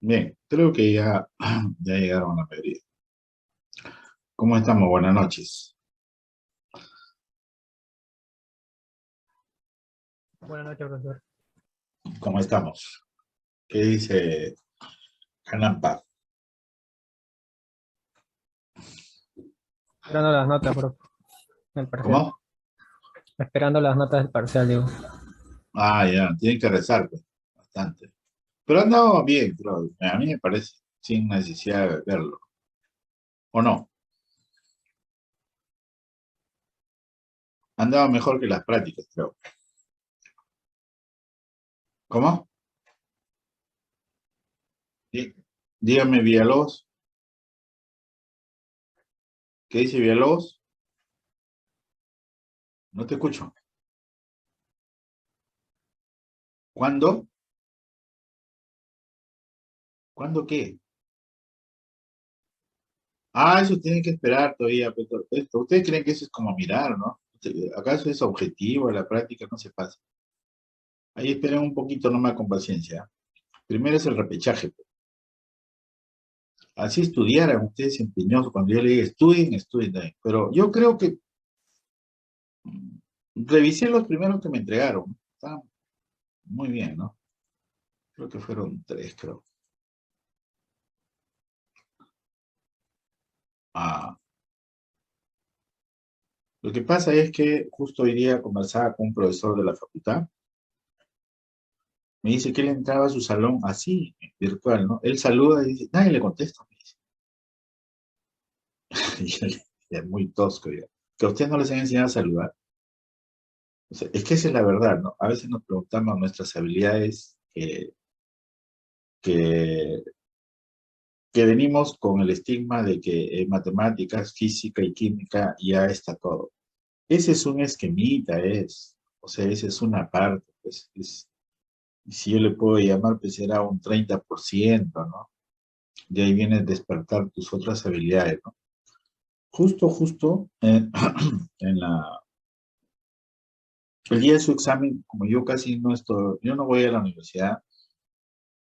Bien, creo que ya llegaron la mayoría. ¿Cómo estamos? Buenas noches. Buenas noches, profesor. ¿Cómo estamos? ¿Qué dice Hanampa? Esperando las notas, profe, del parcial. ¿Cómo? Esperando las notas del parcial, digo. Ah, ya, tienen que rezar, pues, bastante. Pero han dado bien, creo. A mí me parece, sin necesidad de verlo. ¿O no? Han dado mejor que las prácticas, creo. ¿Cómo? Dí- Dígame, Villalobos. ¿Qué dice Villalobos? No te escucho. ¿Cuándo? ¿Cuándo qué? Ah, eso tienen que esperar todavía. Ustedes creen que eso es como mirar, ¿no? ¿Acaso es objetivo? La práctica no se pasa. Ahí esperen un poquito nomás con paciencia. Primero es el repechaje. Así estudiaran ustedes empeñosos. Cuando yo le diga estudien, estudien también. Pero yo creo que revisé los primeros que me entregaron. Está muy bien, ¿no? Creo que fueron tres, creo. Ah, lo que pasa es que justo hoy día conversaba con un profesor de la facultad. Me dice que él entraba a su salón así, virtual, ¿no? Él saluda y dice, nadie le contesta. Me dice. Y es muy tosco, ya. Que a ustedes no les han enseñado a saludar. O sea, es que esa es la verdad, ¿no? A veces nos preguntamos nuestras habilidades que, que venimos con el estigma de que en matemáticas, física y química ya está todo. Ese es un esquemita, o sea, esa es una parte, pues, si yo le puedo llamar, pues será un 30%, ¿no? De ahí viene despertar tus otras habilidades, ¿no? Justo, en el día de su examen, como yo casi no estoy, yo no voy a la universidad.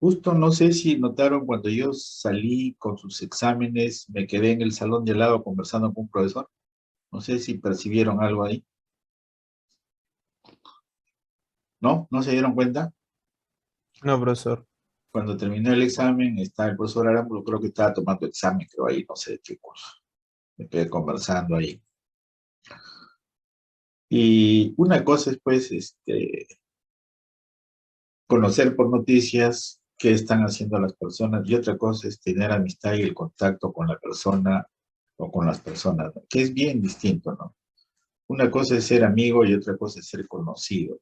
Justo no sé si notaron cuando yo salí con sus exámenes, me quedé en el salón de al lado conversando con un profesor. No sé si percibieron algo ahí. ¿No? ¿No se dieron cuenta? No, profesor. Cuando terminó el examen, está el profesor Arámbulo, creo que estaba tomando examen, creo ahí, no sé de qué cosa. Me quedé conversando ahí. Y una cosa es, pues, conocer por noticias qué están haciendo las personas, y otra cosa es tener amistad y el contacto con la persona o con las personas, ¿no? Que es bien distinto, ¿no? Una cosa es ser amigo y otra cosa es ser conocido.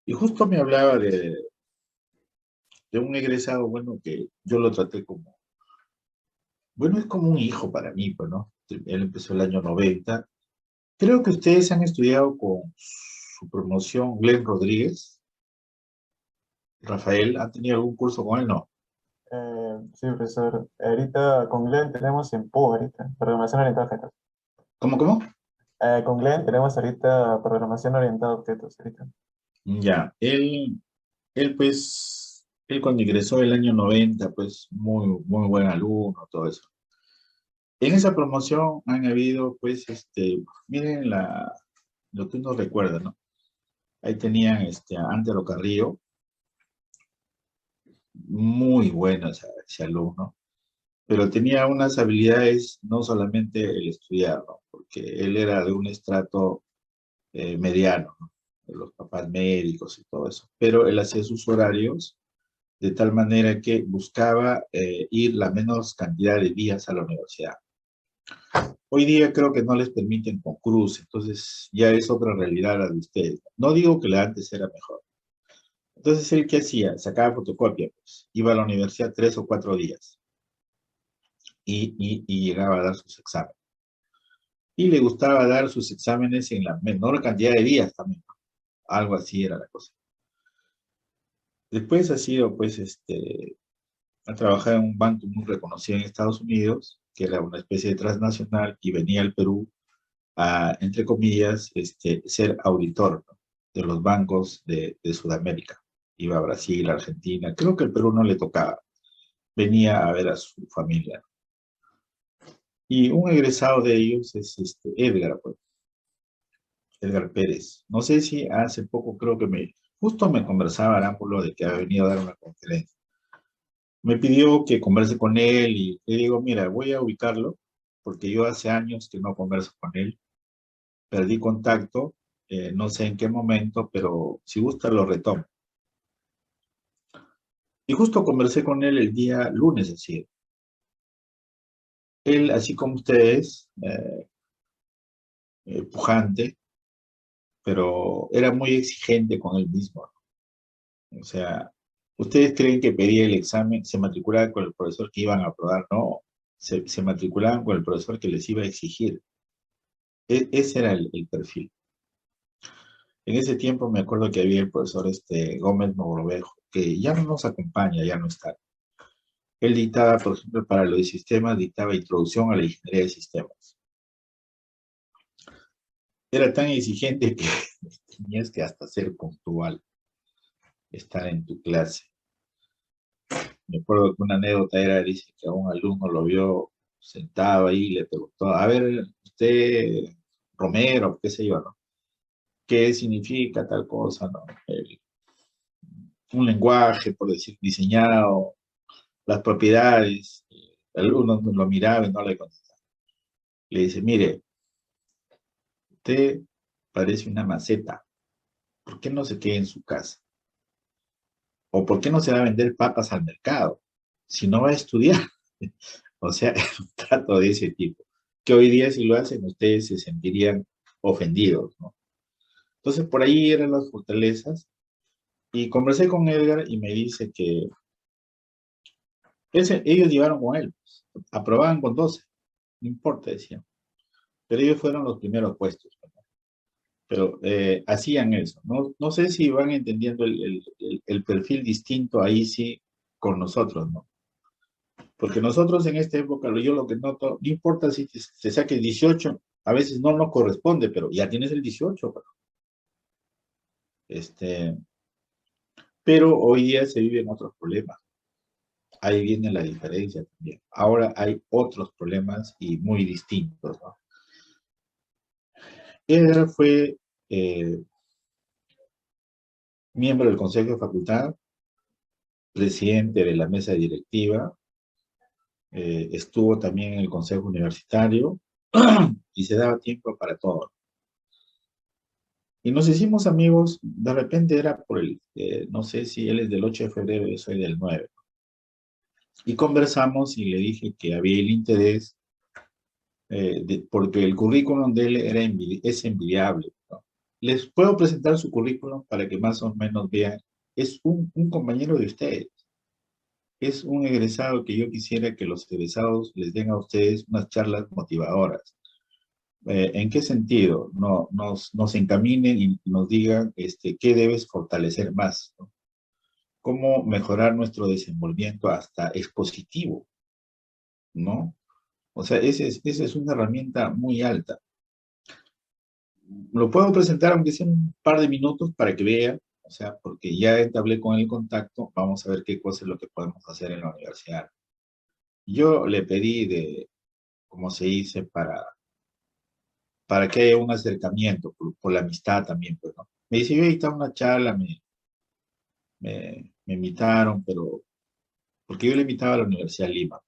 Y justo me hablaba de un egresado, bueno, que yo lo traté como, bueno, es como un hijo para mí, pues, ¿no? Él empezó el año 90. Creo que ustedes han estudiado con su promoción Glenn Rodríguez. Rafael, ¿han tenido algún curso con él? No. Sí, profesor. Ahorita con Glenn tenemos en PU ahorita, programación orientada a objetos. ¿Cómo? Con Glenn tenemos ahorita programación orientada a objetos ahorita. Ya, él cuando ingresó el año 90, pues muy buen alumno, todo eso. En esa promoción han habido, pues, miren lo que uno recuerda, ¿no? Ahí tenían a Antero Carrillo, muy bueno ese alumno, pero tenía unas habilidades, no solamente el estudiar, ¿no? Porque él era de un estrato mediano, ¿no? De los papás médicos y todo eso, pero él hacía sus horarios de tal manera que buscaba ir la menos cantidad de días a la universidad. Hoy día creo que no les permiten con cruz, entonces ya es otra realidad la de ustedes. No digo que la antes era mejor. Entonces, ¿él qué hacía? Sacaba fotocopia, pues. Iba a la universidad 3 o 4 días y llegaba a dar sus exámenes. Y le gustaba dar sus exámenes en la menor cantidad de días también, ¿no? Algo así era la cosa. Después ha sido, pues, ha trabajado en un banco muy reconocido en Estados Unidos, que era una especie de transnacional, y venía al Perú a, entre comillas, ser auditor, ¿no? De los bancos de Sudamérica. Iba a Brasil, Argentina, creo que el Perú no le tocaba. venía a ver a su familia. Y un egresado de ellos es Edgar, pues, Edgar Pérez. No sé si hace poco creo que justo me conversaba Arámbulo de que había venido a dar una conferencia. Me pidió que converse con él y le digo, mira, voy a ubicarlo, porque yo hace años que no converso con él, perdí contacto, no sé en qué momento, pero si gusta lo retomo. Y justo conversé con él el día lunes, así. Él, así como ustedes, pujante, pero era muy exigente con él mismo. O sea, ¿ustedes creen que pedía el examen, se matriculaban con el profesor que iban a aprobar? No, se matriculaban con el profesor que les iba a exigir. Ese era el perfil. En ese tiempo me acuerdo que había el profesor Gómez Mogrovejo, que ya no nos acompaña, ya no está. Él dictaba, por ejemplo, para los sistemas, dictaba introducción a la ingeniería de sistemas. Era tan exigente que tenías que hasta ser puntual, estar en tu clase. Me acuerdo que una anécdota era, dice que a un alumno lo vio sentado ahí y le preguntó, a ver, usted, Romero, qué sé yo, ¿no? ¿Qué significa tal cosa, no? Un lenguaje, por decir, diseñado, las propiedades. El alumno lo miraba y no le contestaba. Le dice, mire, usted parece una maceta, ¿por qué no se queda en su casa? ¿O por qué no se va a vender papas al mercado? Si no va a estudiar. O sea, es un trato de ese tipo. Que hoy día si lo hacen, ustedes se sentirían ofendidos, ¿no? Entonces, por ahí eran las fortalezas. Y conversé con Edgar y me dice que ellos llevaron con él. Aprobaban con 12. No importa, decían. Pero ellos fueron los primeros puestos. Pero hacían eso. No sé si van entendiendo el perfil distinto ahí sí con nosotros, ¿no? Porque nosotros en esta época, yo lo que noto, no importa si te saques 18, a veces no nos corresponde, pero ya tienes el 18. Pero hoy día se viven otros problemas. Ahí viene la diferencia también. Ahora hay otros problemas y muy distintos, ¿no? Él fue miembro del Consejo de Facultad, presidente de la mesa directiva, estuvo también en el Consejo Universitario y se daba tiempo para todo. Y nos hicimos amigos, de repente era por no sé si él es del 8 de febrero, yo soy del 9. Y conversamos y le dije que había el interés, porque el currículum de él es envidiable, ¿no? Les puedo presentar su currículum para que más o menos vean. Es un compañero de ustedes. Es un egresado que yo quisiera que los egresados les den a ustedes unas charlas motivadoras. ¿En qué sentido? Nos encaminen y nos digan qué debes fortalecer más, ¿no? Cómo mejorar nuestro desenvolvimiento hasta expositivo, ¿no? O sea, esa es una herramienta muy alta. Lo puedo presentar aunque sea un par de minutos para que vean, o sea, porque ya entablé con el contacto, vamos a ver qué cosa es lo que podemos hacer en la universidad. Yo le pedí como se dice, para que haya un acercamiento, por la amistad también, pues, ¿no? Me dice, yo ahí está una charla, me invitaron, pero, porque yo le invitaba a la Universidad de Lima,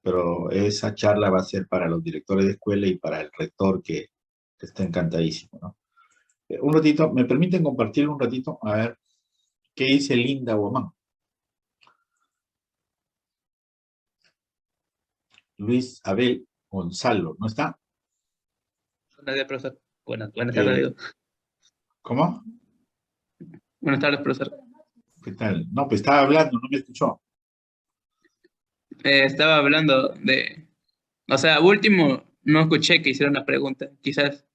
pero esa charla va a ser para los directores de escuela y para el rector que está encantadísimo, ¿no? Un ratito, ¿me permiten compartir un ratito? A ver, ¿qué dice Linda Guamán? Luis Abel Gonzalo, ¿no está? Buenas tardes, profesor. Buenas tardes, digo. ¿Cómo? Buenas tardes, profesor. ¿Qué tal? No, pues estaba hablando, no me escuchó. Estaba hablando o sea, último, no escuché que hiciera una pregunta. Quizás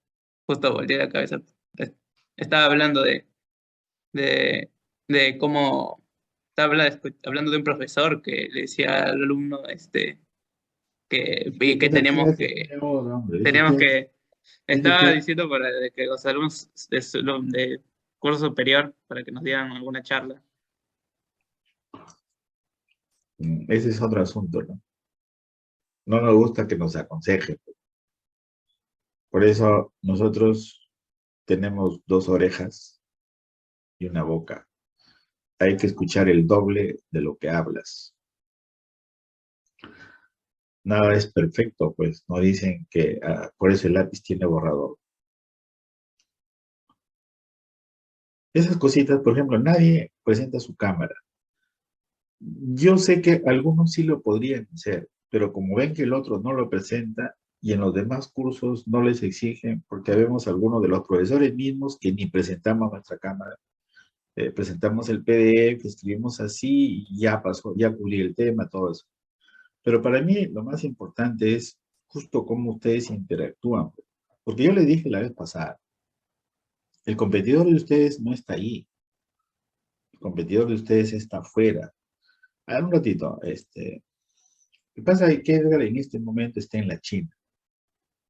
justo volteé la cabeza. Estaba hablando de, de cómo, hablando de un profesor que le decía al alumno que teníamos que, estaba diciendo para que los alumnos de curso superior, para que nos dieran alguna charla. Ese es otro asunto, ¿no? No nos gusta que nos aconsejen. Por eso nosotros tenemos 2 orejas y una boca. Hay que escuchar el doble de lo que hablas. Nada es perfecto, pues. No dicen que por eso el lápiz tiene borrador. Esas cositas, por ejemplo, nadie presenta su cámara. Yo sé que algunos sí lo podrían hacer, pero como ven que el otro no lo presenta y en los demás cursos no les exigen, porque vemos algunos de los profesores mismos que ni presentamos nuestra cámara, presentamos el PDF, escribimos así y ya pasó, ya cubrí el tema, todo eso. Pero para mí lo más importante es justo cómo ustedes interactúan, porque yo les dije la vez pasada, el competidor de ustedes no está ahí, el competidor de ustedes está afuera. A ver, un ratito, lo que pasa es que Edgar en este momento está en la China.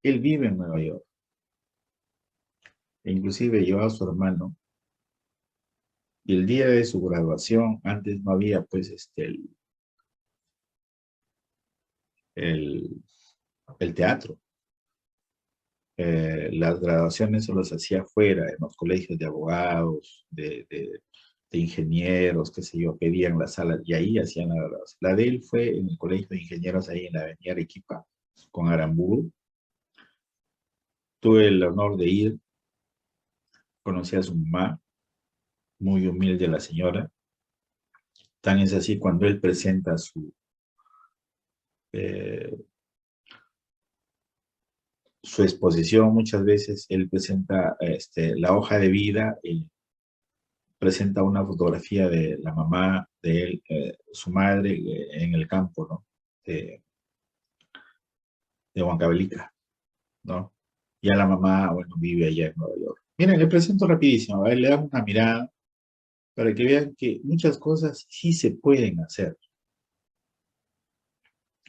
Él vive en Nueva York. E inclusive lleva a su hermano. Y el día de su graduación, antes no había pues el, el teatro. Las graduaciones se las hacía afuera, en los colegios de abogados, de ingenieros, qué sé yo, pedían la sala y ahí hacían la graduación. La de él fue en el colegio de ingenieros ahí en la avenida Arequipa, con Aramburu. Tuve el honor de ir, conocí a su mamá, muy humilde la señora. Tan es así cuando él presenta eh, su exposición, muchas veces él presenta la hoja de vida, y presenta una fotografía de la mamá de él, su madre, en el campo, ¿no? De Huancavelica, ¿no? Ya la mamá, bueno, vive allá en Nueva York. Miren, le presento rapidísimo, a ver, le damos una mirada para que vean que muchas cosas sí se pueden hacer.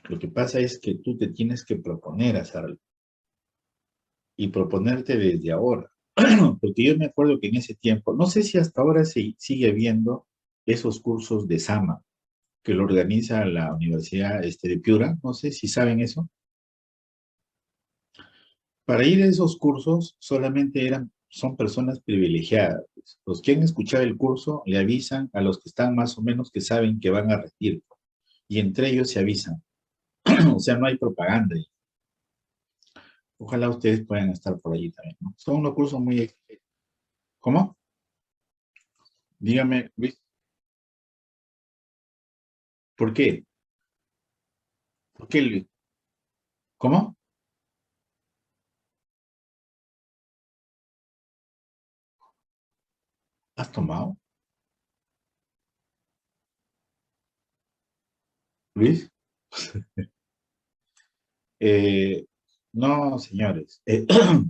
Lo que pasa es que tú te tienes que proponer hacerlo y proponerte desde ahora. Porque yo me acuerdo que en ese tiempo, no sé si hasta ahora se sigue viendo esos cursos de Sama que lo organiza la Universidad de Piura, no sé si saben eso. Para ir a esos cursos solamente son personas privilegiadas. Los que han escuchado el curso le avisan a los que están más o menos que saben que van a retiro. Y entre ellos se avisan. O sea, no hay propaganda. Ojalá ustedes puedan estar por allí también, ¿no? Son unos cursos muy... ¿Cómo? Dígame, Luis. ¿Por qué? ¿Por qué, Luis? ¿Cómo? ¿Has tomado? ¿Luis? Eh, no, señores.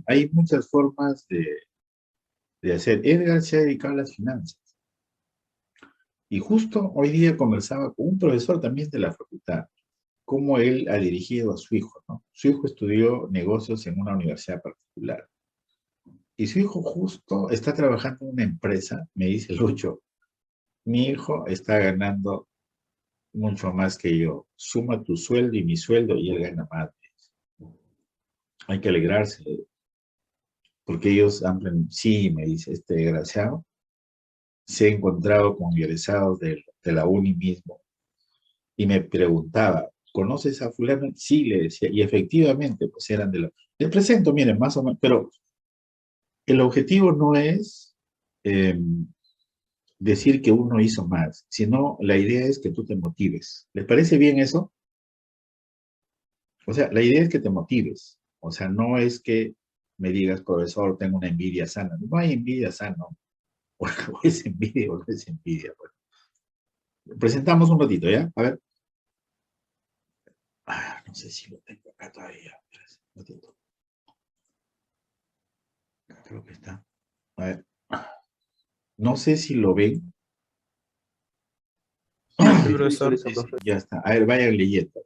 Hay muchas formas de hacer. Edgar se ha dedicado a las finanzas. Y justo hoy día conversaba con un profesor también de la facultad, cómo él ha dirigido a su hijo, ¿no? Su hijo estudió negocios en una universidad particular. Y su hijo justo está trabajando en una empresa, me dice Lucho, mi hijo está ganando mucho más que yo. Suma tu sueldo y mi sueldo y él gana más. Hay que alegrarse, porque ellos han, sí, me dice este desgraciado, se ha encontrado con egresados de la uni mismo y me preguntaba, ¿conoces a fulano? Sí, le decía, y efectivamente, pues eran de la... Les presento, miren, más o menos, pero el objetivo no es decir que uno hizo más, sino la idea es que tú te motives. ¿Les parece bien eso? O sea, la idea es que te motives. O sea, no es que me digas, profesor, tengo una envidia sana. No hay envidia sana. O es envidia o no es envidia. Bueno, presentamos un ratito, ¿ya? A ver. No sé si lo tengo acá todavía. Un ratito. Acá creo que está. A ver. No sé si lo ven. Sí, profesor. Ya está. A ver, vayan leyendo.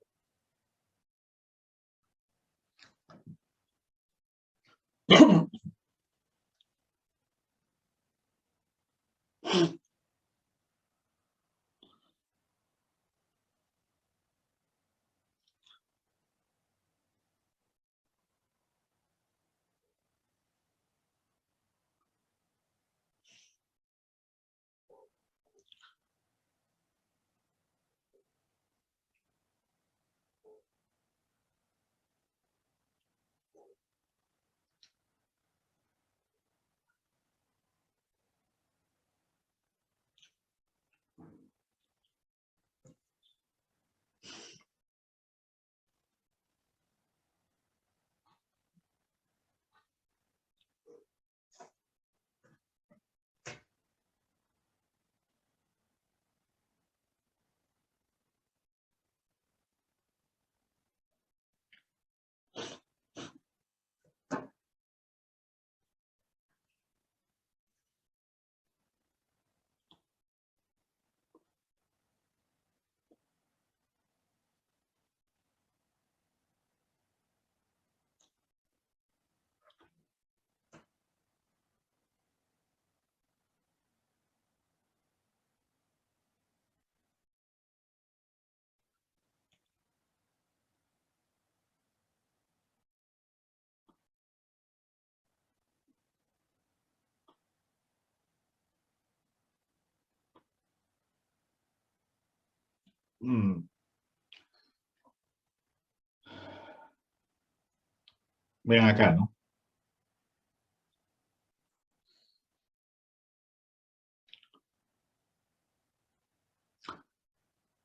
mm, ven acá, ¿no?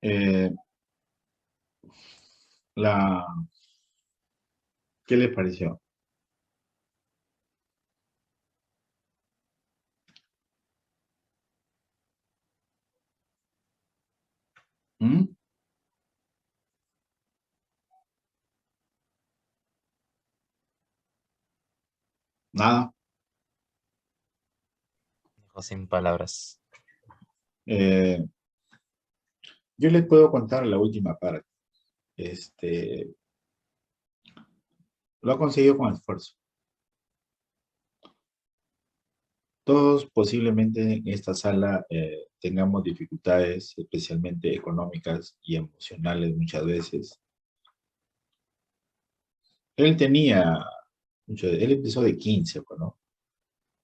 Eh, la, ¿Qué les pareció? ¿Mm? Nada. Dijo sin palabras. Eh, yo les puedo contar la última parte. Lo ha conseguido con esfuerzo. Todos posiblemente en esta sala tengamos dificultades, especialmente económicas y emocionales muchas veces. Él él empezó de 15, pues, ¿no?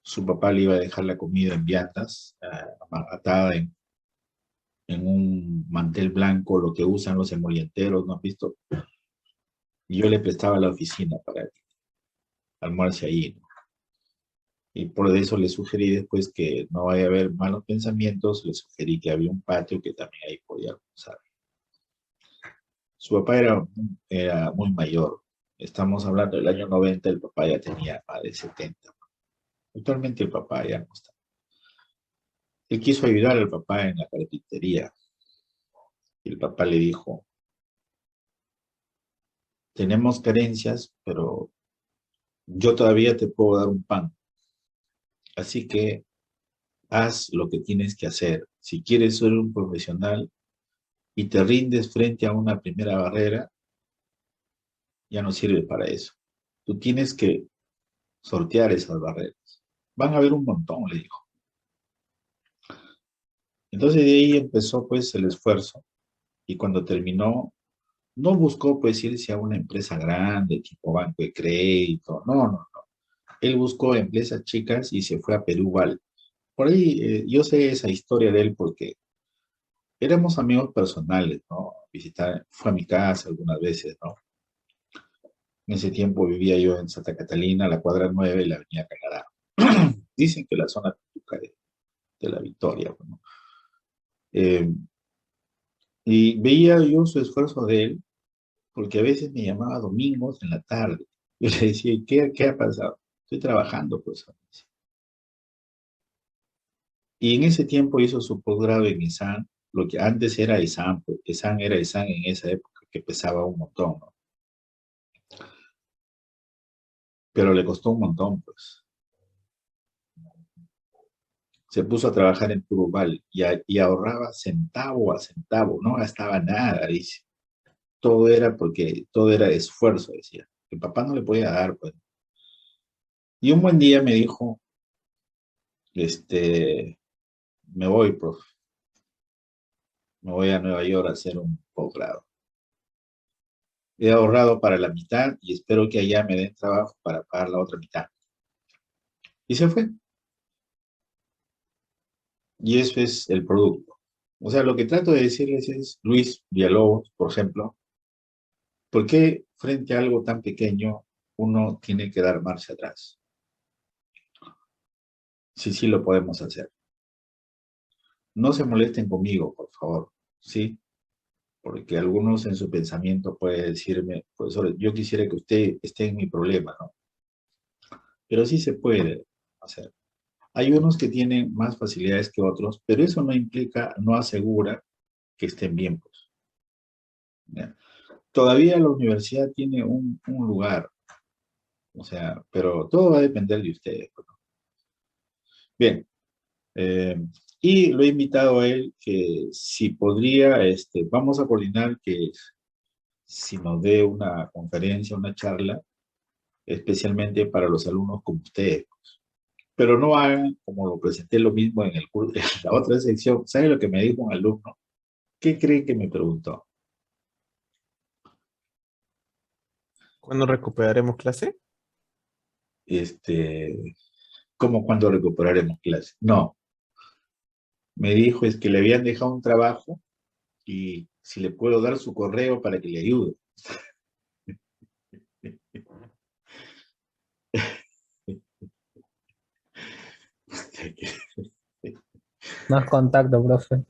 Su papá le iba a dejar la comida en viandas, atada en un mantel blanco, lo que usan los emolienteros, ¿no has visto? Y yo le prestaba la oficina para que almuerce ahí, ¿no? Y por eso le sugerí después que no vaya a haber malos pensamientos, le sugerí que había un patio que también ahí podía almorzar. Su papá era muy mayor. Estamos hablando del año 90, el papá ya tenía más de 70. Actualmente el papá ya no está. Él quiso ayudar al papá en la carpintería. Y el papá le dijo, tenemos carencias, pero yo todavía te puedo dar un pan. Así que haz lo que tienes que hacer. Si quieres ser un profesional y te rindes frente a una primera barrera, ya no sirve para eso. Tú tienes que sortear esas barreras. Van a haber un montón, le dijo. Entonces de ahí empezó pues el esfuerzo y cuando terminó, no buscó pues irse a una empresa grande, tipo banco de crédito, no, no, no. Él buscó empresas chicas y se fue a Perú Val. Por ahí yo sé esa historia de él porque éramos amigos personales, ¿no? Fue a mi casa algunas veces, ¿no? En ese tiempo vivía yo en Santa Catalina, la cuadra 9 y la avenida Canadá. Dicen que la zona típica de la Victoria, ¿no? Eh, y veía yo su esfuerzo de él, porque a veces me llamaba domingos en la tarde. Yo le decía, ¿qué ha pasado? Estoy trabajando, pues. Y en ese tiempo hizo su posgrado en ISAN, lo que antes era ISAN, pues ISAN era ISAN en esa época, que pesaba un montón, ¿no? Pero le costó un montón, pues. Se puso a trabajar en Turubal y ahorraba centavo a centavo, no gastaba nada, dice. Todo era esfuerzo, decía. El papá no le podía dar, pues. Y un buen día me dijo, me voy, profe, me voy a Nueva York a hacer un posgrado. He ahorrado para la mitad y espero que allá me den trabajo para pagar la otra mitad. Y se fue. Y eso es el producto. O sea, lo que trato de decirles es, Luis Villalobos, por ejemplo, ¿por qué frente a algo tan pequeño uno tiene que dar marcha atrás? Sí, sí lo podemos hacer. No se molesten conmigo, por favor, ¿sí? Porque algunos en su pensamiento pueden decirme, profesor, yo quisiera que usted esté en mi problema, ¿no? Pero sí se puede hacer. Hay unos que tienen más facilidades que otros, pero eso no implica, no asegura que estén bien, pues. ¿Ya? Todavía la universidad tiene un lugar, o sea, pero todo va a depender de ustedes, pues, ¿no? Bien, eh, y lo he invitado a él que si podría, vamos a coordinar que si nos dé una conferencia, una charla, especialmente para los alumnos como ustedes. Pero no hagan, como lo presenté lo mismo en el curso, en la otra sección. ¿Sabe lo que me dijo un alumno? ¿Qué cree que me preguntó? ¿Cuándo recuperaremos clase? ¿Cómo cuando recuperaremos clase? No, me dijo es que le habían dejado un trabajo y si le puedo dar su correo para que le ayude. Más contacto, profe.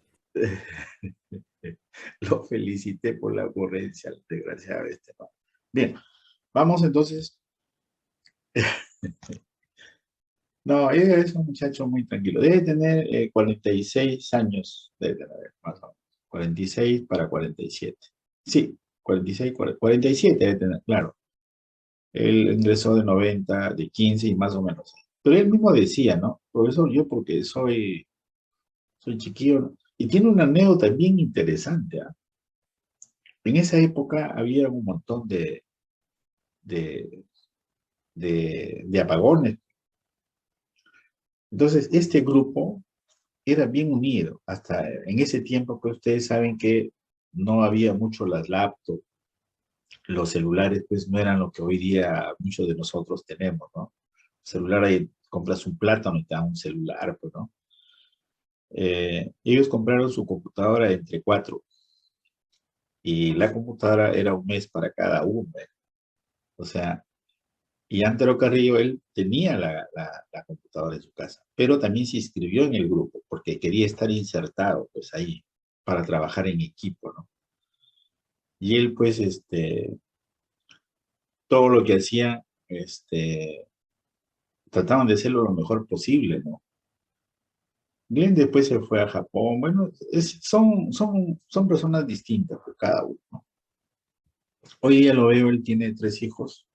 Lo felicité por la ocurrencia, el desgraciado este. Bien, vamos entonces. No, es un muchacho muy tranquilo. Debe tener 46 años, debe tener más o menos. 46 para 47. Sí, 46, 47 debe tener, claro. Él ingresó de 90, de 15 y más o menos. Pero él mismo decía, ¿no? Profesor, yo porque soy chiquillo, ¿no? Y tiene una anécdota bien interesante, ¿ah? En esa época había un montón de, de apagones. Entonces, este grupo era bien unido. Hasta en ese tiempo, pues ustedes saben que no había mucho las laptops, los celulares, pues no eran lo que hoy día muchos de nosotros tenemos, ¿no? Celular, ahí compras un plátano y te dan un celular, pues, ¿no? Ellos compraron su computadora entre 4 y la computadora era un mes para cada uno, ¿eh? O sea, y Antero Carrillo, él tenía la computadora en su casa, pero también se inscribió en el grupo porque quería estar insertado, pues ahí, para trabajar en equipo, ¿no? Y él, pues, todo lo que hacía, trataban de hacerlo lo mejor posible, ¿no? Glenn después se fue a Japón, bueno, son personas distintas, pues, cada uno, ¿no? Hoy ya lo veo, él tiene 3 hijos.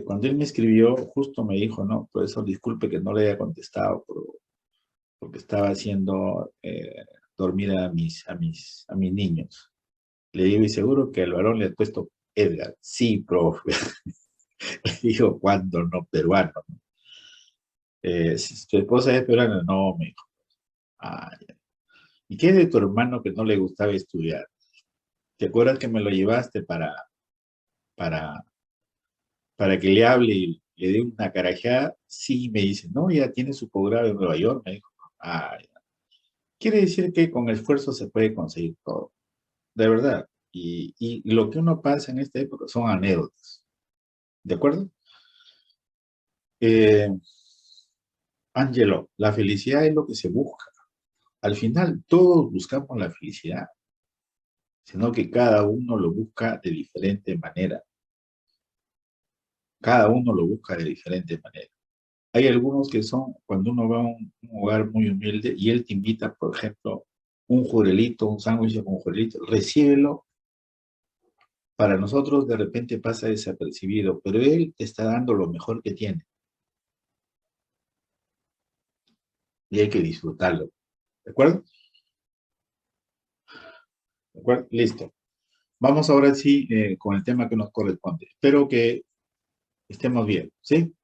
Cuando él me escribió, justo me dijo, no, profesor, disculpe que no le haya contestado, porque estaba haciendo dormir a mis niños. Le digo, y seguro que al varón le ha puesto Edgar. Sí, profe. Le digo, ¿cuándo no? Peruano, ¿no? Si tu esposa es peruana, no, me dijo. Ah, ya. ¿Y qué de tu hermano que no le gustaba estudiar? ¿Te acuerdas que me lo llevaste para, para que le hable y le dé una carajada? Sí, me dice, no, ya tiene su posgrado en Nueva York, me dijo. Ah, ya. Quiere decir que con esfuerzo se puede conseguir todo, de verdad. Y lo que uno pasa en esta época son anécdotas, ¿de acuerdo? Eh, Angelo, la felicidad es lo que se busca. Al final, todos buscamos la felicidad, sino que cada uno lo busca de diferente manera. Cada uno lo busca de diferente manera. Hay algunos que son, cuando uno va a un hogar muy humilde y él te invita, por ejemplo, un jurelito, un sándwich con jurelito, recíbelo. Para nosotros de repente pasa desapercibido, pero él te está dando lo mejor que tiene y hay que disfrutarlo. ¿De acuerdo? ¿De acuerdo? Listo. Vamos ahora sí con el tema que nos corresponde. Espero que estemos bien, ¿sí?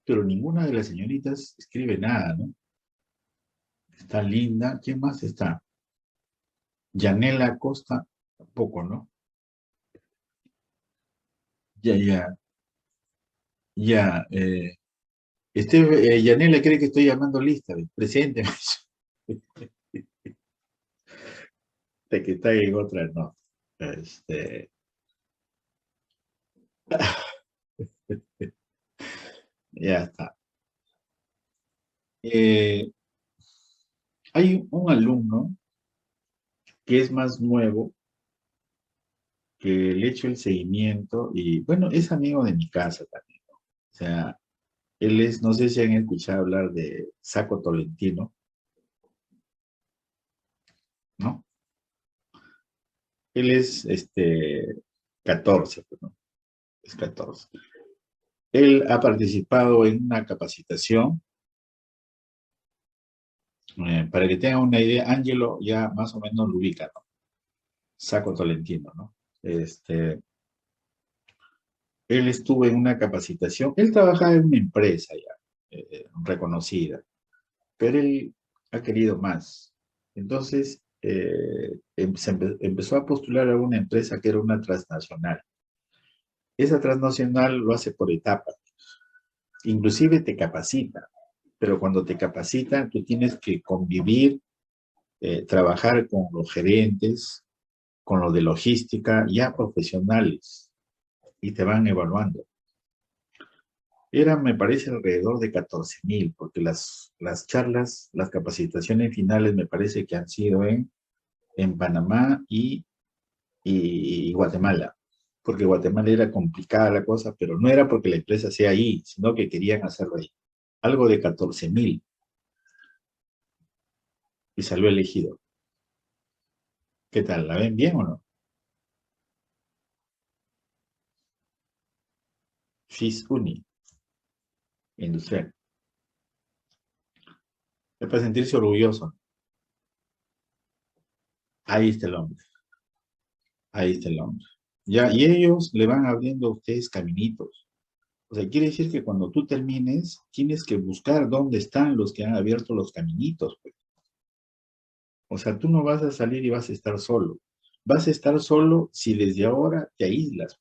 Pero ninguna de las señoritas escribe nada, ¿no? Está Linda. ¿Quién más está? Yanela Costa, tampoco, ¿no? Ya. Ya. Yanela cree que estoy llamando lista. Presente. De que está en otra, no. Ya está. Hay un alumno que es más nuevo, que le he hecho el seguimiento y, bueno, es amigo de mi casa también, ¿no? O sea, él es, no sé si han escuchado hablar de Saco Tolentino, ¿no? Él es, 14, pues, ¿no? Es 14. Él ha participado en una capacitación, para que tengan una idea, Ángelo ya más o menos lo ubica, ¿no? Saco Tolentino, ¿no? Él estuvo en una capacitación, él trabajaba en una empresa ya, reconocida, pero él ha querido más. Entonces, empezó a postular a una empresa que era una transnacional. Esa transnacional lo hace por etapas, inclusive te capacita. pero cuando te capacitan, tú tienes que convivir, trabajar con los gerentes, con los de logística, ya profesionales, y te van evaluando. Era, me parece, alrededor de 14.000, porque las charlas, las capacitaciones finales me parece que han sido en Panamá y Guatemala, porque Guatemala era complicada la cosa, pero no era porque la empresa sea ahí, sino que querían hacerlo ahí. Algo de 14.000. Y salió elegido. ¿Qué tal? ¿La ven bien o no? FISUNI, industrial. Es para sentirse orgulloso. Ahí está el hombre. Ahí está el hombre. Ya, y ellos le van abriendo a ustedes caminitos. O sea, quiere decir que cuando tú termines, tienes que buscar dónde están los que han abierto los caminitos, pues. O sea, tú no vas a salir y vas a estar solo. Vas a estar solo si desde ahora te aíslas.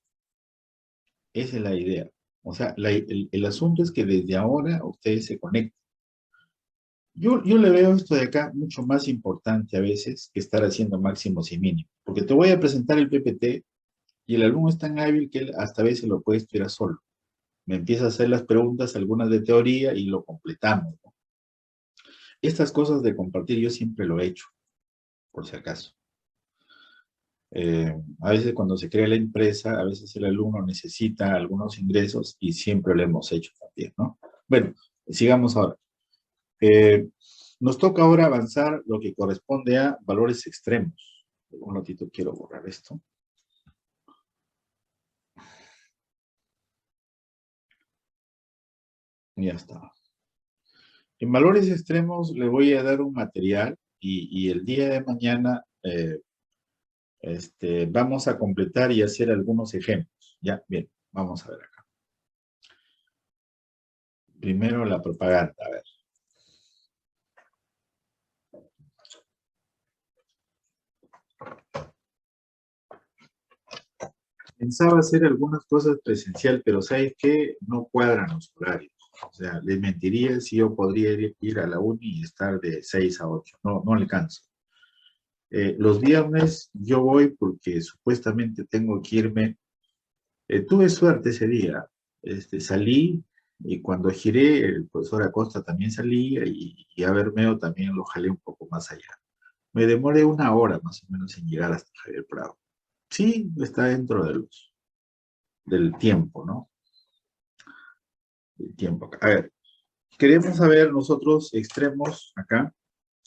Esa es la idea. O sea, el asunto es que desde ahora ustedes se conecten. Yo le veo esto de acá mucho más importante a veces que estar haciendo máximos y mínimos. Porque te voy a presentar el PPT y el alumno es tan hábil que él hasta a veces lo puede estudiar solo. Me empieza a hacer las preguntas, algunas de teoría, y lo completamos, ¿no? Estas cosas de compartir yo siempre lo he hecho, por si acaso. A veces cuando se crea la empresa, a veces el alumno necesita algunos ingresos y siempre lo hemos hecho también, ¿no? Bueno, sigamos ahora. Nos toca ahora avanzar lo que corresponde a valores extremos. Un ratito quiero borrar esto. Ya está. En valores extremos le voy a dar un material y el día de mañana vamos a completar y hacer algunos ejemplos. Ya, bien, vamos a ver acá. Primero la propaganda, a ver. Pensaba hacer algunas cosas presencial, pero ¿sabes qué? No cuadran los horarios. O sea, les mentiría si yo podría ir a la uni y estar de 6 a 8. No, no alcanzo. Los viernes yo voy porque supuestamente tengo que irme. Tuve suerte ese día. Salí y cuando giré, el profesor Acosta también salía y a Bermeo también lo jalé un poco más allá. Me demoré 1 hora más o menos en llegar hasta Javier Prado. Sí, está dentro del tiempo, ¿no? El tiempo. A ver, queremos saber nosotros extremos acá.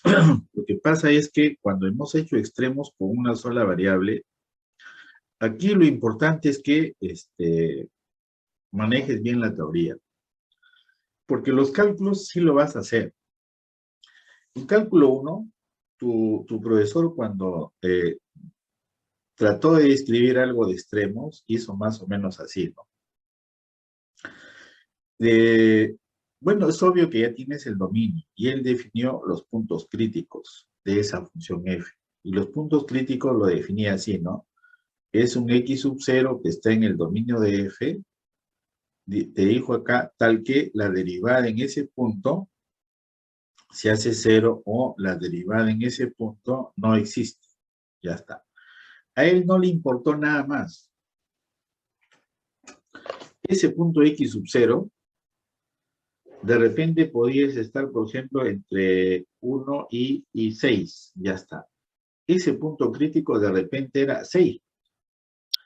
Lo que pasa es que cuando hemos hecho extremos con una sola variable, aquí lo importante es que manejes bien la teoría. Porque los cálculos sí lo vas a hacer. En cálculo 1, tu profesor cuando trató de describir algo de extremos, hizo más o menos así, ¿no? Bueno, es obvio que ya tienes el dominio y él definió los puntos críticos de esa función f. Y los puntos críticos lo definía así, ¿no? Es un x sub 0 que está en el dominio de f. Te dijo acá, tal que la derivada en ese punto se hace 0 o la derivada en ese punto no existe. Ya está. A él no le importó nada más. Ese punto x sub 0, de repente podías estar, por ejemplo, entre 1 y 6. Ya está. Ese punto crítico de repente era 6.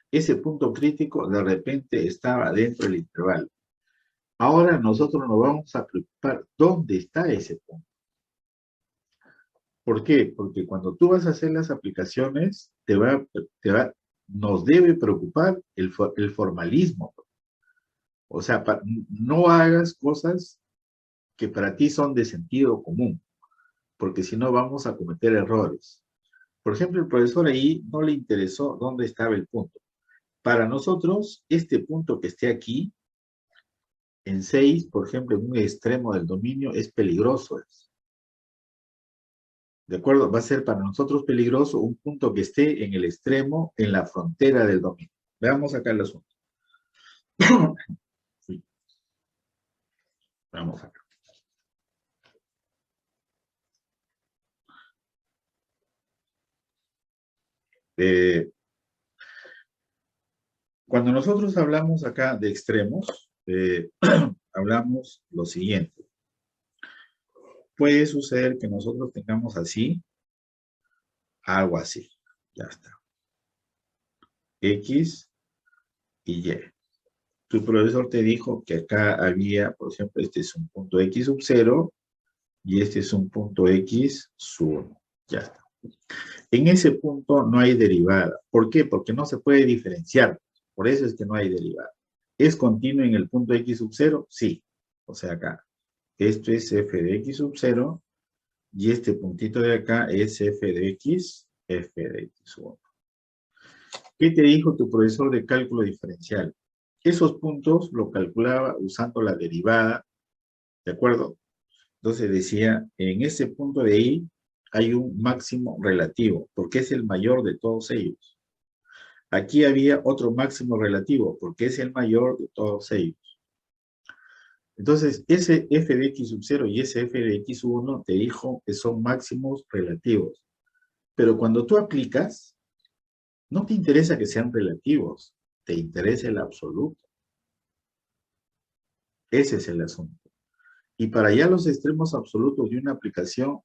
Ese punto crítico de repente estaba dentro del intervalo. Ahora nosotros nos vamos a preocupar dónde está ese punto. ¿Por qué? Porque cuando tú vas a hacer las aplicaciones, nos debe preocupar el formalismo. O sea, no hagas cosas que para ti son de sentido común, porque si no vamos a cometer errores. Por ejemplo, el profesor ahí no le interesó dónde estaba el punto. Para nosotros, este punto que esté aquí, en 6, por ejemplo, en un extremo del dominio, es peligroso. ¿De acuerdo? Va a ser para nosotros peligroso un punto que esté en el extremo, en la frontera del dominio. Veamos acá el asunto. Sí. Vamos acá. Eh, Cuando nosotros hablamos acá de extremos, hablamos lo siguiente. Puede suceder que nosotros tengamos así, algo así. Ya está. X y Y. Tu profesor te dijo que acá había, por ejemplo, este es un punto X sub 0 y este es un punto X sub 1. Ya está. En ese punto no hay derivada. ¿Por qué? Porque no se puede diferenciar. Por eso es que no hay derivada. ¿Es continuo en el punto X sub 0? Sí. O sea, acá. Esto es f de X sub 0 y este puntito de acá es f de X sub 1. ¿Qué te dijo tu profesor de cálculo diferencial? Esos puntos lo calculaba usando la derivada, ¿de acuerdo? Entonces decía, en ese punto de I hay un máximo relativo, porque es el mayor de todos ellos. Aquí había otro máximo relativo, porque es el mayor de todos ellos. Entonces, ese f de x sub 0 y ese f de x sub 1 te dijo que son máximos relativos. Pero cuando tú aplicas, no te interesa que sean relativos, te interesa el absoluto. Ese es el asunto. Y para allá los extremos absolutos de una aplicación,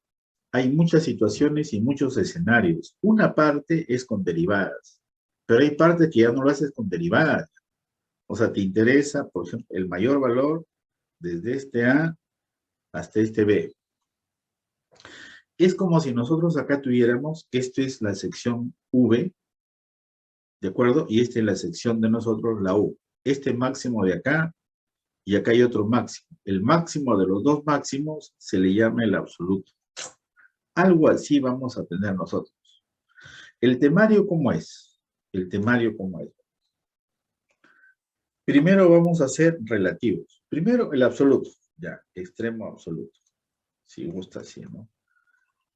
hay muchas situaciones y muchos escenarios. Una parte es con derivadas, pero hay partes que ya no lo haces con derivadas. O sea, te interesa, por ejemplo, el mayor valor desde este A hasta este B. Es como si nosotros acá tuviéramos, esta es la sección V, ¿de acuerdo? Y esta es la sección de nosotros, la U. Este máximo de acá, y acá hay otro máximo. El máximo de los dos máximos se le llama el absoluto. Algo así vamos a tener nosotros. ¿El temario cómo es? El temario cómo es. Primero vamos a hacer relativos. Primero el absoluto, ya, extremo absoluto. Si gusta así, ¿no?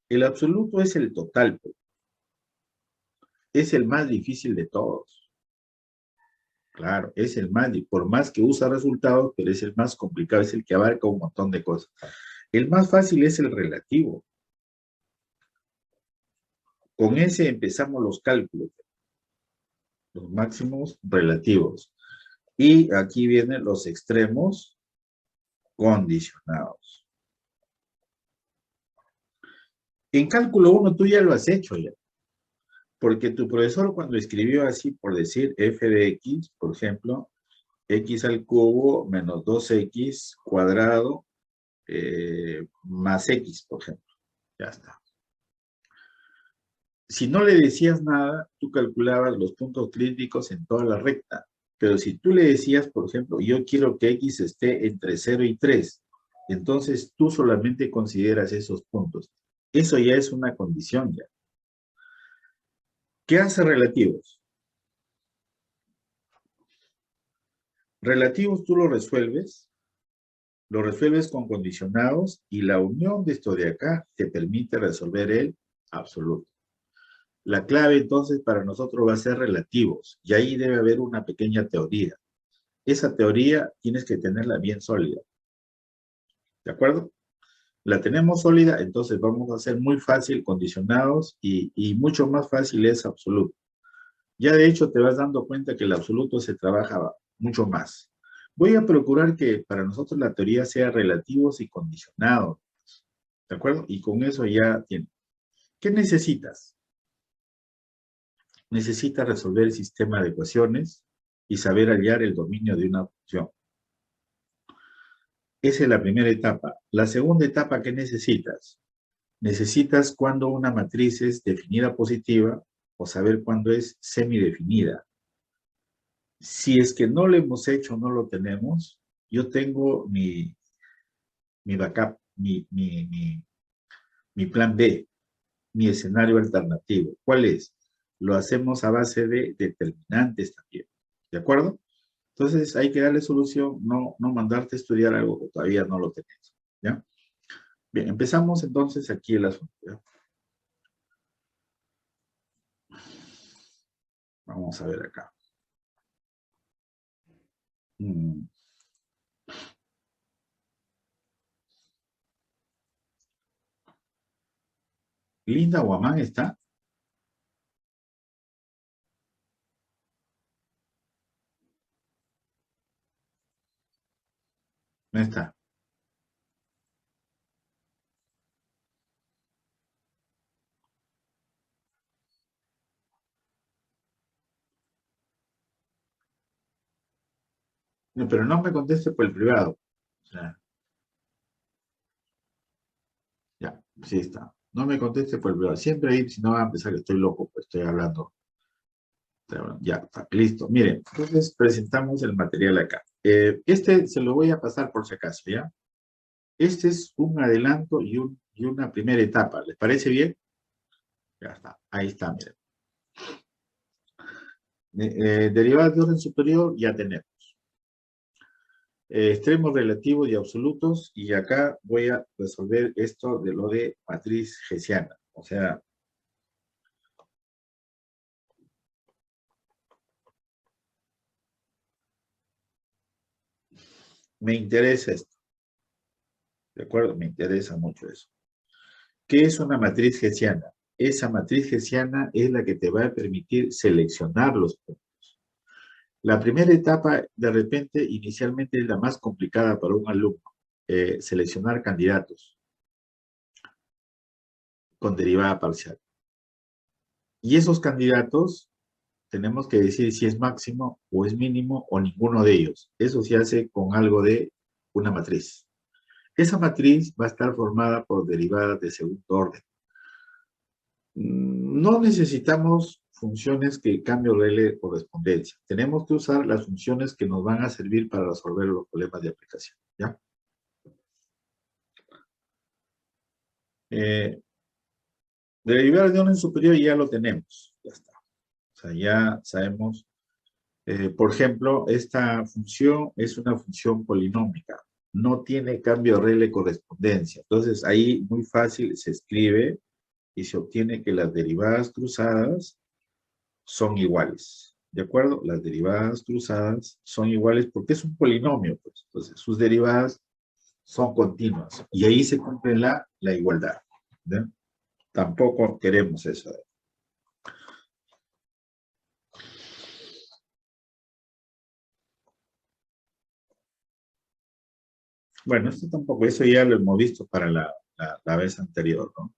El absoluto es el total, pues. Es el más difícil de todos. Claro, es el más, por más que usa resultados, pero es el más complicado, es el que abarca un montón de cosas. El más fácil es el relativo. Con ese empezamos los cálculos, los máximos relativos. Y aquí vienen los extremos condicionados. En cálculo 1 tú ya lo has hecho ya. Porque tu profesor cuando escribió así, por decir f de x, por ejemplo, x al cubo menos 2x cuadrado más x, por ejemplo. Ya está. Si no le decías nada, tú calculabas los puntos críticos en toda la recta. Pero si tú le decías, por ejemplo, yo quiero que x esté entre 0 y 3, entonces tú solamente consideras esos puntos. Eso ya es una condición ya. ¿Qué hace relativos? Relativos tú lo resuelves con condicionados y la unión de esto de acá te permite resolver el absoluto. La clave entonces para nosotros va a ser relativos y ahí debe haber una pequeña teoría. Esa teoría tienes que tenerla bien sólida. ¿De acuerdo? La tenemos sólida, entonces vamos a hacer muy fácil condicionados y mucho más fácil es absoluto. Ya de hecho te vas dando cuenta que el absoluto se trabaja mucho más. Voy a procurar que para nosotros la teoría sea relativos y condicionados. ¿De acuerdo? Y con eso ya tienes. ¿Qué necesitas? Necesitas resolver el sistema de ecuaciones y saber hallar el dominio de una función. Esa es la primera etapa. La segunda etapa, ¿qué necesitas? Necesitas cuando una matriz es definida positiva o saber cuándo es semidefinida. Si es que no lo hemos hecho, no lo tenemos, yo tengo mi backup, mi plan B, mi escenario alternativo. ¿Cuál es? Lo hacemos a base de determinantes también. ¿De acuerdo? Entonces hay que darle solución, no mandarte a estudiar algo que todavía no lo tenés. ¿Ya? Bien, empezamos entonces aquí el asunto. ¿Ya? Vamos a ver acá. Linda Guamán está. No está. No, pero no me conteste por el privado. O sea, ya, sí está. No me conteste por el privado. Siempre ahí, si no va a empezar que estoy loco, pues estoy hablando. Ya, está, listo. Miren, entonces presentamos el material acá. Este se lo voy a pasar por si acaso, ¿ya? Este es un adelanto y una primera etapa. ¿Les parece bien? Ya está. Ahí está, miren. Derivadas de orden superior ya tenemos. Extremos relativos y absolutos, y acá voy a resolver esto de lo de matriz hessiana. O sea, me interesa esto. ¿De acuerdo? Me interesa mucho eso. ¿Qué es una matriz hessiana? Esa matriz hessiana es la que te va a permitir seleccionar los puntos. La primera etapa, de repente, inicialmente es la más complicada para un alumno. Seleccionar candidatos con derivada parcial. Y esos candidatos tenemos que decir si es máximo o es mínimo o ninguno de ellos. Eso se hace con algo de una matriz. Esa matriz va a estar formada por derivadas de segundo orden. No necesitamos funciones que cambien regla de correspondencia. Tenemos que usar las funciones que nos van a servir para resolver los problemas de aplicación. ¿Ya? Derivadas de orden superior ya lo tenemos. Ya está. O sea, ya sabemos. Por ejemplo, esta función es una función polinómica. No tiene cambio de regla de correspondencia. Entonces, ahí muy fácil se escribe y se obtiene que las derivadas cruzadas son iguales. ¿De acuerdo? Las derivadas cruzadas son iguales porque es un polinomio, pues. Entonces, sus derivadas son continuas. Y ahí se cumple la igualdad. ¿Ya? Tampoco queremos eso. Bueno, esto tampoco, eso ya lo hemos visto para la vez anterior, ¿no?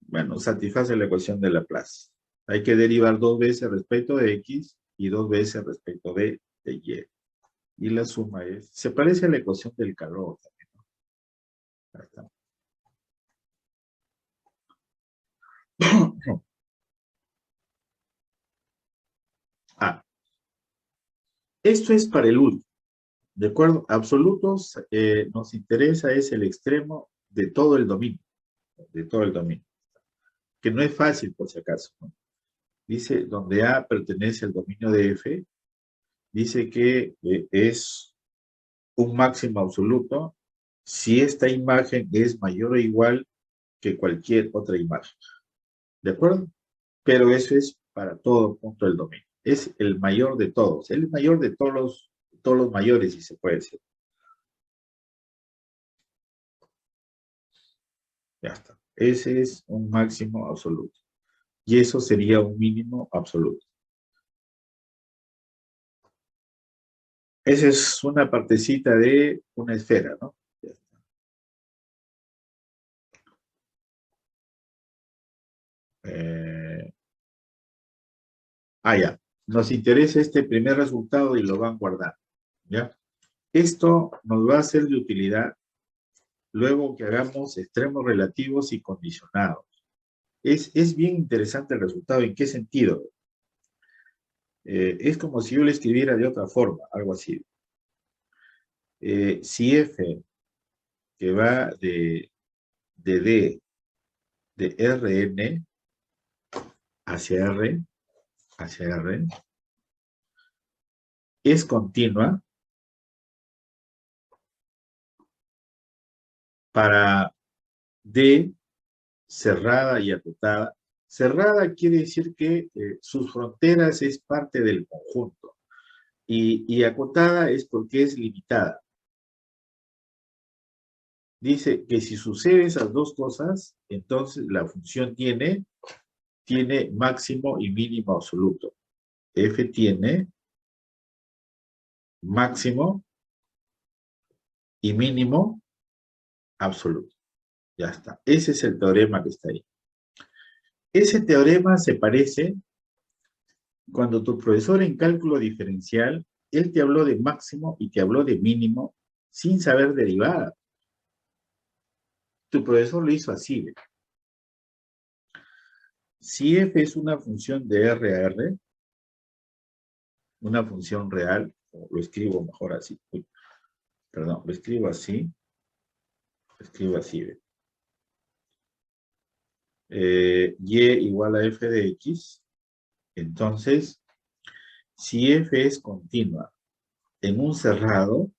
Bueno, satisface la ecuación de Laplace. Hay que derivar dos veces respecto de X y dos veces respecto de Y. Y la suma es, se parece a la ecuación del calor también, ¿no? Ahí está. Esto es para el último, ¿de acuerdo? Absolutos, nos interesa es el extremo de todo el dominio, que no es fácil por si acaso, ¿no? Dice, donde A pertenece al dominio de F, dice que es un máximo absoluto si esta imagen es mayor o igual que cualquier otra imagen. ¿De acuerdo? Pero eso es para todo punto del dominio. Es el mayor de todos. El mayor de todos los mayores, si se puede decir. Ya está. Ese es un máximo absoluto. Y eso sería un mínimo absoluto. Esa es una partecita de una esfera, ¿no? Ya está. Ya. Nos interesa este primer resultado y lo van guardando, ¿ya? Esto nos va a ser de utilidad luego que hagamos extremos relativos y condicionados. Es bien interesante el resultado. ¿En qué sentido? Es como si yo le escribiera de otra forma, algo así. Si F, que va de D, de Rn hacia R, es continua para D cerrada y acotada. Cerrada quiere decir que sus fronteras es parte del conjunto y acotada es porque es limitada. Dice que si sucede esas dos cosas, entonces la función tiene máximo y mínimo absoluto. F tiene máximo y mínimo absoluto. Ya está. Ese es el teorema que está ahí. Ese teorema se parece cuando tu profesor en cálculo diferencial, él te habló de máximo y te habló de mínimo sin saber derivada. Tu profesor lo hizo así. ¿Ve? Si f es una función de R a R, una función real, o lo escribo mejor así. Uy, perdón, lo escribo así. Lo escribo así. ¿Ve? Y igual a f de x. Entonces, si f es continua en un cerrado,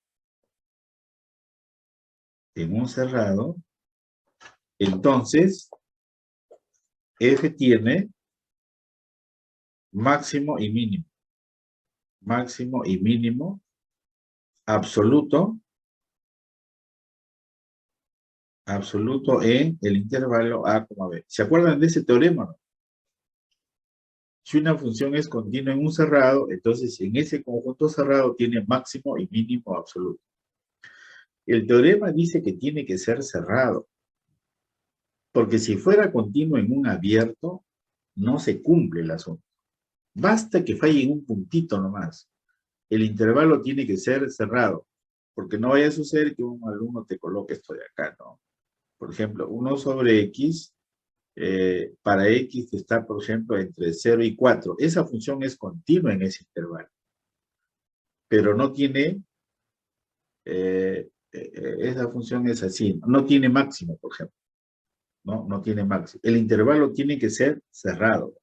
entonces f tiene máximo y mínimo absoluto en el intervalo a, b. ¿Se acuerdan de ese teorema? ¿No? Si una función es continua en un cerrado, entonces en ese conjunto cerrado tiene máximo y mínimo absoluto. El teorema dice que tiene que ser cerrado, porque si fuera continuo en un abierto, no se cumple el asunto. Basta que falle en un puntito nomás. El intervalo tiene que ser cerrado, porque no vaya a suceder que un alumno te coloque esto de acá, ¿no? Por ejemplo, 1 sobre x, para x está, por ejemplo, entre 0 y 4. Esa función es continua en ese intervalo, pero no tiene, esa función es así, no tiene máximo, por ejemplo. No tiene máximo. El intervalo tiene que ser cerrado.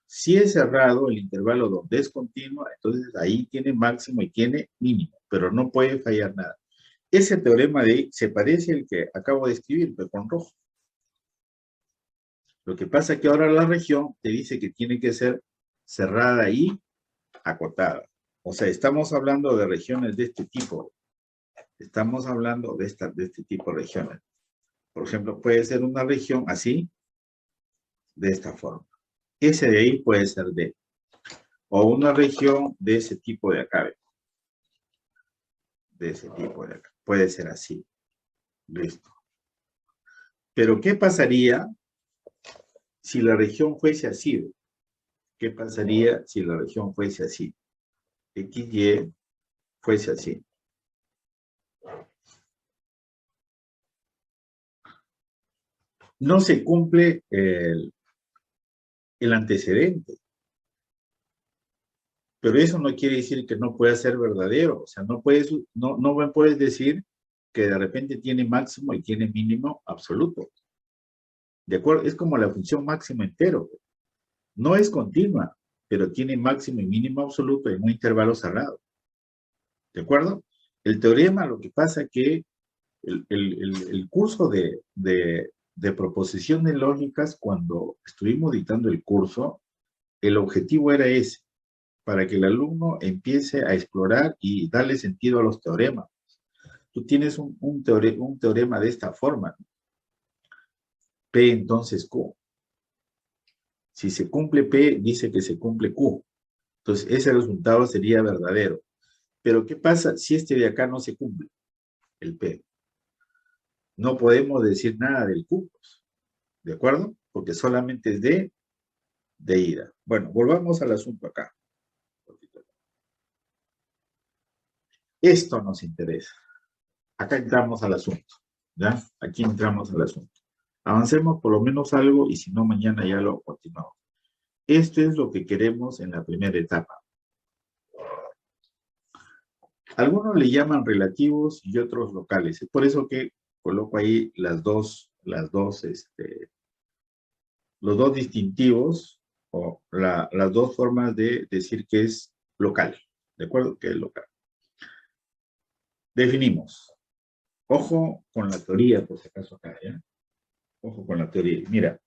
Si es cerrado el intervalo donde es continuo, entonces ahí tiene máximo y tiene mínimo, pero no puede fallar nada. Ese teorema de ahí se parece al que acabo de escribir, pero con rojo. Lo que pasa es que ahora la región te dice que tiene que ser cerrada y acotada. O sea, estamos hablando de regiones de este tipo. Estamos hablando de este tipo de regiones. Por ejemplo, puede ser una región así, de esta forma. Ese de ahí puede ser D. O una región de ese tipo de acá. De ese tipo de acá. Puede ser así. Listo. Pero, ¿qué pasaría si la región fuese así? ¿Qué pasaría si la región fuese así? XY fuese así. No se cumple el antecedente. Pero eso no quiere decir que no pueda ser verdadero. O sea, no me puedes decir que de repente tiene máximo y tiene mínimo absoluto. ¿De acuerdo? Es como la función máximo entero. No es continua, pero tiene máximo y mínimo absoluto en un intervalo cerrado. ¿De acuerdo? El teorema, lo que pasa es que el curso de proposiciones lógicas, cuando estuvimos dictando el curso, el objetivo era ese, para que el alumno empiece a explorar y darle sentido a los teoremas. Tú tienes un teorema de esta forma. P entonces Q. Si se cumple P, dice que se cumple Q. Entonces, ese resultado sería verdadero. Pero, ¿qué pasa si este de acá no se cumple? El P. No podemos decir nada del Q. ¿De acuerdo? Porque solamente es de ida. Bueno, volvamos al asunto acá. Esto nos interesa. Acá entramos al asunto. ¿Ya? Aquí entramos al asunto. Avancemos por lo menos algo y si no, mañana ya lo continuamos. Esto es lo que queremos en la primera etapa. Algunos le llaman relativos y otros locales. Es por eso que coloco ahí los dos distintivos o las dos formas de decir que es local. ¿De acuerdo? Que es local. Definimos. Ojo con la teoría, por si acaso acá, ¿ya? Ojo con la teoría. Mira.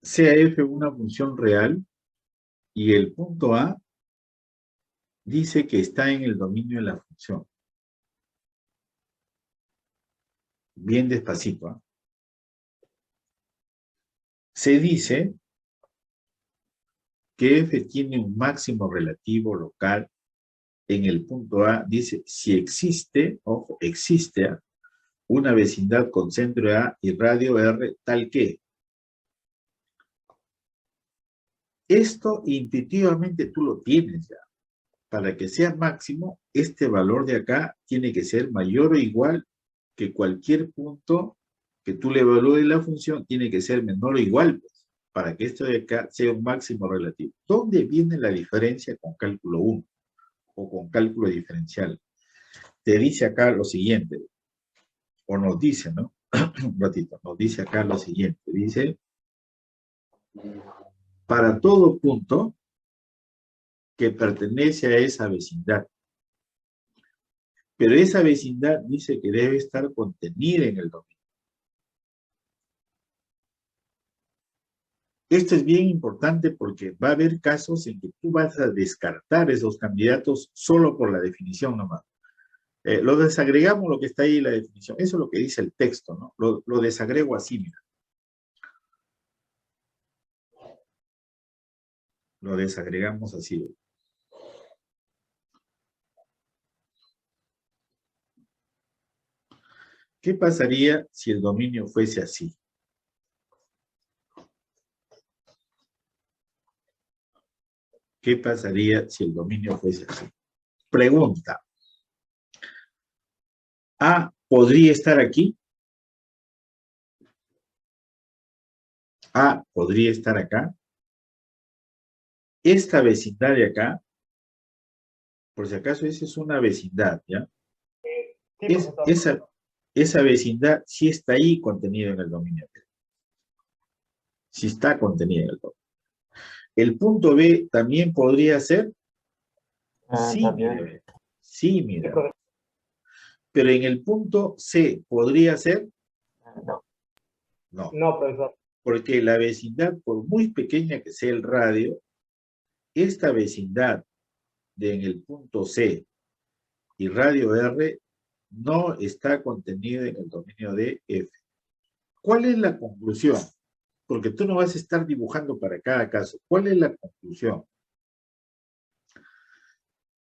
Sea f una función real y el punto A dice que está en el dominio de la función. Bien despacito. ¿Eh? Se dice que F tiene un máximo relativo local en el punto A, dice, si existe, ojo, existe una vecindad con centro A y radio R tal que. Esto intuitivamente tú lo tienes ya. Para que sea máximo, este valor de acá tiene que ser mayor o igual que cualquier punto que tú le evalúes la función, tiene que ser menor o igual, pues, para que esto de acá sea un máximo relativo. ¿Dónde viene la diferencia con cálculo 1 o con cálculo diferencial? Te dice acá lo siguiente, o nos dice, ¿no? Un ratito, nos dice acá lo siguiente, dice, para todo punto que pertenece a esa vecindad, pero esa vecindad dice que debe estar contenida en el dominio. Esto es bien importante porque va a haber casos en que tú vas a descartar esos candidatos solo por la definición nomás. Lo desagregamos lo que está ahí en la definición. Eso es lo que dice el texto, ¿no? Lo desagrego así, mira. Lo desagregamos así. ¿Qué pasaría si el dominio fuese así? ¿Qué pasaría si el dominio fuese así? Pregunta. A podría estar aquí. A podría estar acá. Esta vecindad de acá, por si acaso, esa es una vecindad, ¿ya? Esa vecindad sí está ahí contenida en el dominio. Sí está contenida en el dominio. El punto B también podría ser. Sí, También. mira. Sí, mira. Pero en el punto C, ¿podría ser? No. No. No, profesor. Porque la vecindad, por muy pequeña que sea el radio, esta vecindad en el punto C y radio R no está contenida en el dominio de F. ¿Cuál es la conclusión? Porque tú no vas a estar dibujando para cada caso. ¿Cuál es la conclusión?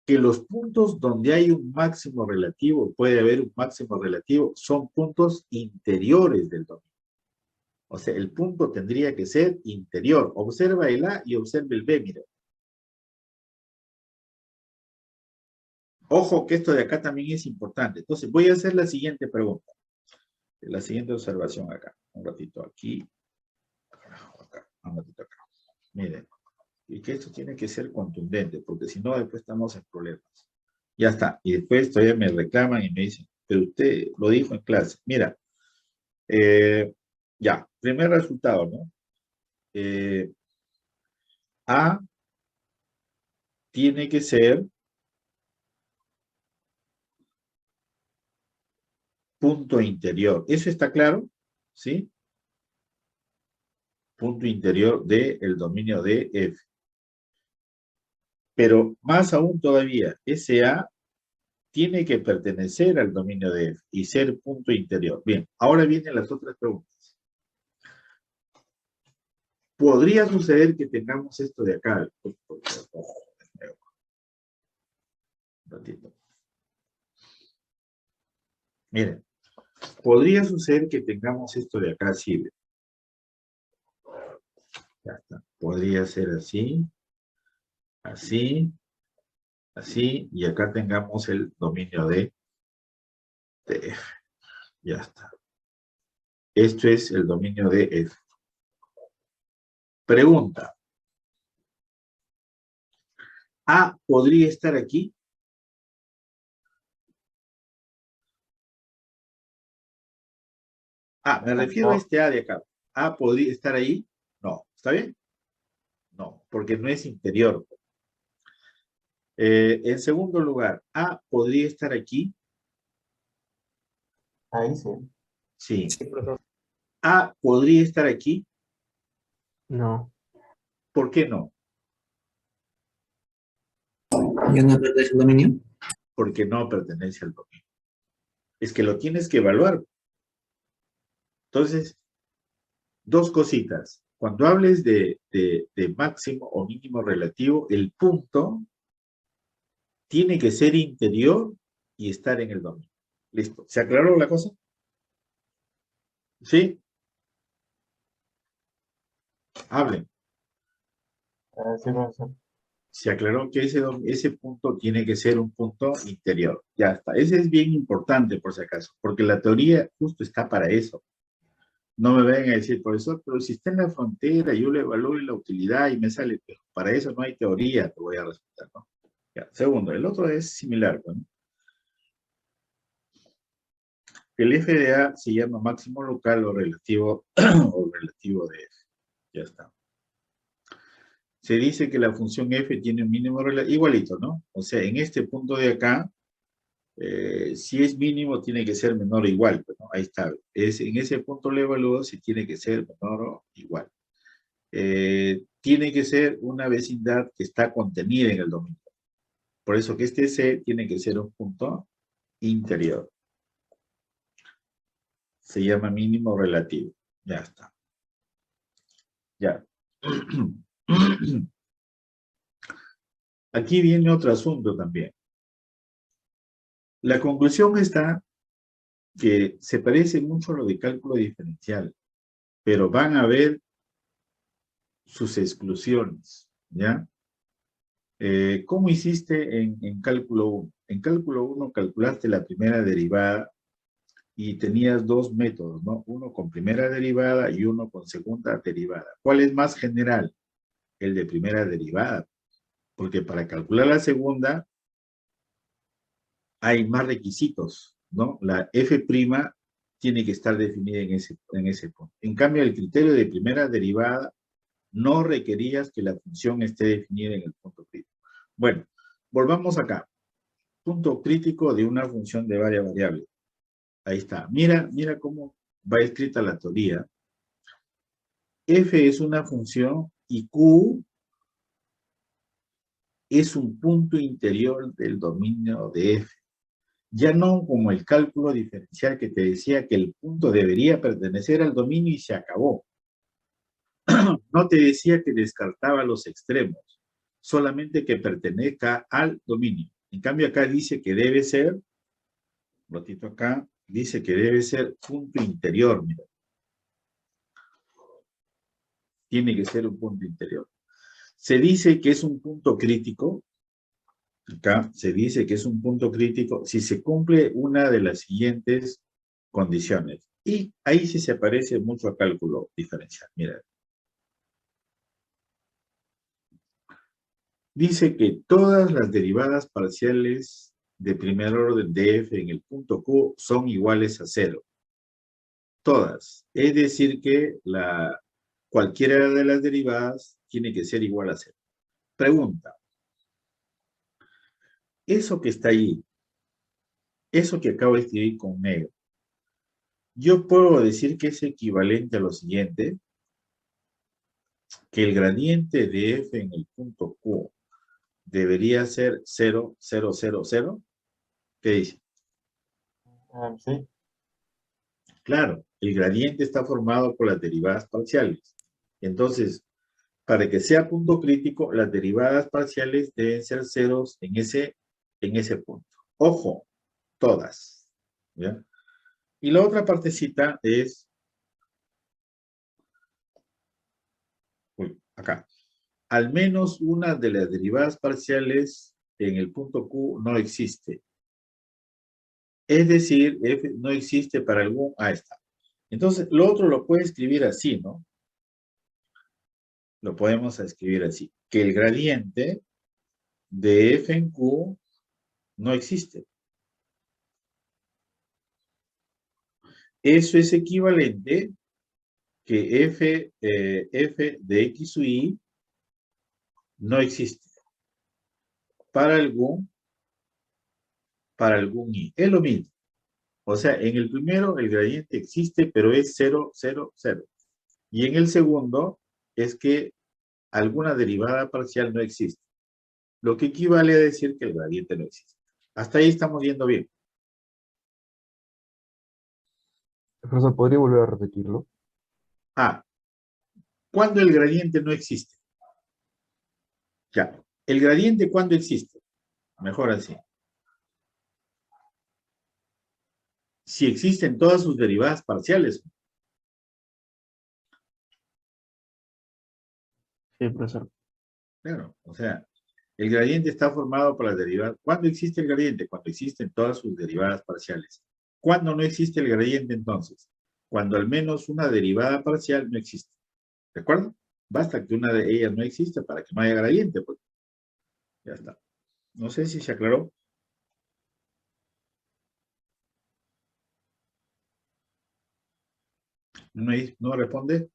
Que los puntos donde hay un máximo relativo, puede haber un máximo relativo, son puntos interiores del dominio. O sea, el punto tendría que ser interior. Observa el A y observa el B, mira. Ojo que esto de acá también es importante. Entonces, voy a hacer la siguiente pregunta. La siguiente observación acá. Un ratito aquí. Acá. Un ratito acá. Miren. Y que esto tiene que ser contundente, porque si no, después estamos en problemas. Ya está. Y después todavía me reclaman y me dicen, pero usted lo dijo en clase. Mira, ya, primer resultado, ¿no? A tiene que ser punto interior. ¿Eso está claro? ¿Sí? Punto interior del dominio de F. Pero más aún todavía, ese A tiene que pertenecer al dominio de F y ser punto interior. Bien, ahora vienen las otras preguntas. ¿Podría suceder que tengamos esto de acá? Ojo, de nuevo. Un ratito. Miren, podría suceder que tengamos esto de acá así. Ya está. Podría ser así, así, así, y acá tengamos el dominio de F. Ya está. Esto es el dominio de F. Pregunta. ¿A podría estar aquí? Me refiero a este A de acá. ¿A podría estar ahí? No. ¿Está bien? No, porque no es interior. En segundo lugar, ¿A podría estar aquí? Ahí sí. Sí. Sí, profesor. ¿A podría estar aquí? No. ¿Por qué no? ¿Ya no pertenece al dominio? Porque no pertenece al dominio. Es que lo tienes que evaluar. Entonces, dos cositas. Cuando hables de máximo o mínimo relativo, el punto tiene que ser interior y estar en el dominio. ¿Listo? ¿Se aclaró la cosa? ¿Sí? Hablen. Sí, profesor. Se aclaró que ese punto tiene que ser un punto interior. Ya está. Ese es bien importante, por si acaso, porque la teoría justo está para eso. No me vengan a decir, profesor, pero si está en la frontera, yo le evalúo la utilidad y me sale, pero para eso no hay teoría, te voy a responder, ¿no? Ya. Segundo, el otro es similar, ¿no? El FDA se llama máximo local o relativo, o relativo de F. Ya está. Se dice que la función F tiene un mínimo igualito, ¿no? O sea, en este punto de acá, si es mínimo, tiene que ser menor o igual, pues, ¿no? Ahí está. En ese punto lo evalúo si tiene que ser menor o igual. Tiene que ser una vecindad que está contenida en el dominio. Por eso que este C tiene que ser un punto interior. Se llama mínimo relativo. Ya está. Ya. Aquí viene otro asunto también. La conclusión está que se parece mucho a lo de cálculo diferencial, pero van a haber sus exclusiones, ¿ya? ¿Cómo hiciste en cálculo 1? En cálculo 1 calculaste la primera derivada y tenías dos métodos, ¿no? Uno con primera derivada y uno con segunda derivada. ¿Cuál es más general? El de primera derivada, porque para calcular la segunda hay más requisitos, ¿no? La F' tiene que estar definida en ese punto. En cambio, el criterio de primera derivada no requerías que la función esté definida en el punto crítico. Bueno, volvamos acá. Punto crítico de una función de varias variables. Ahí está. Mira cómo va escrita la teoría. F es una función y Q es un punto interior del dominio de F. Ya no como el cálculo diferencial que te decía que el punto debería pertenecer al dominio y se acabó. No te decía que descartaba los extremos, solamente que pertenezca al dominio. En cambio acá dice que debe ser, un ratito acá, dice que debe ser punto interior, mira. Tiene que ser un punto interior. Se dice que es un punto crítico, acá se dice que es un punto crítico si se cumple una de las siguientes condiciones. Y ahí sí se parece mucho a cálculo diferencial, mira. Dice que todas las derivadas parciales de primer orden de f en el punto Q son iguales a 0. Todas. Es decir que cualquiera de las derivadas tiene que ser igual a 0. Pregunta. Eso que está ahí, eso que acabo de escribir con negro, yo puedo decir que es equivalente a lo siguiente, que el gradiente de f en el punto Q debería ser 0, 0, 0, 0. ¿Qué dice? Sí. Claro, el gradiente está formado por las derivadas parciales. Entonces, para que sea punto crítico, las derivadas parciales deben ser ceros en ese punto. Ojo, todas. ¿Ya? Y la otra partecita es, acá, al menos una de las derivadas parciales en el punto Q no existe. Es decir, F no existe para algún, ahí está. Entonces, lo otro lo puede escribir así, ¿no? Lo podemos escribir así, que el gradiente de f en q no existe. Eso es equivalente que f de x u y no existe para algún y. Es lo mismo. O sea, en el primero el gradiente existe, pero es 0, 0, 0. Y en el segundo es que alguna derivada parcial no existe. Lo que equivale a decir que el gradiente no existe. Hasta ahí estamos yendo bien. Profesor, ¿podría volver a repetirlo? Ah, ¿Cuándo el gradiente no existe? Ya, ¿el gradiente cuándo existe? Mejor así. Si existen todas sus derivadas parciales. Sí, profesor. Claro, o sea, el gradiente está formado por las derivadas. ¿Cuándo existe el gradiente? Cuando existen todas sus derivadas parciales. ¿Cuándo no existe el gradiente entonces? Cuando al menos una derivada parcial no existe. ¿De acuerdo? Basta que una de ellas no exista para que no haya gradiente, pues. Ya está. No sé si se aclaró. ¿No responde?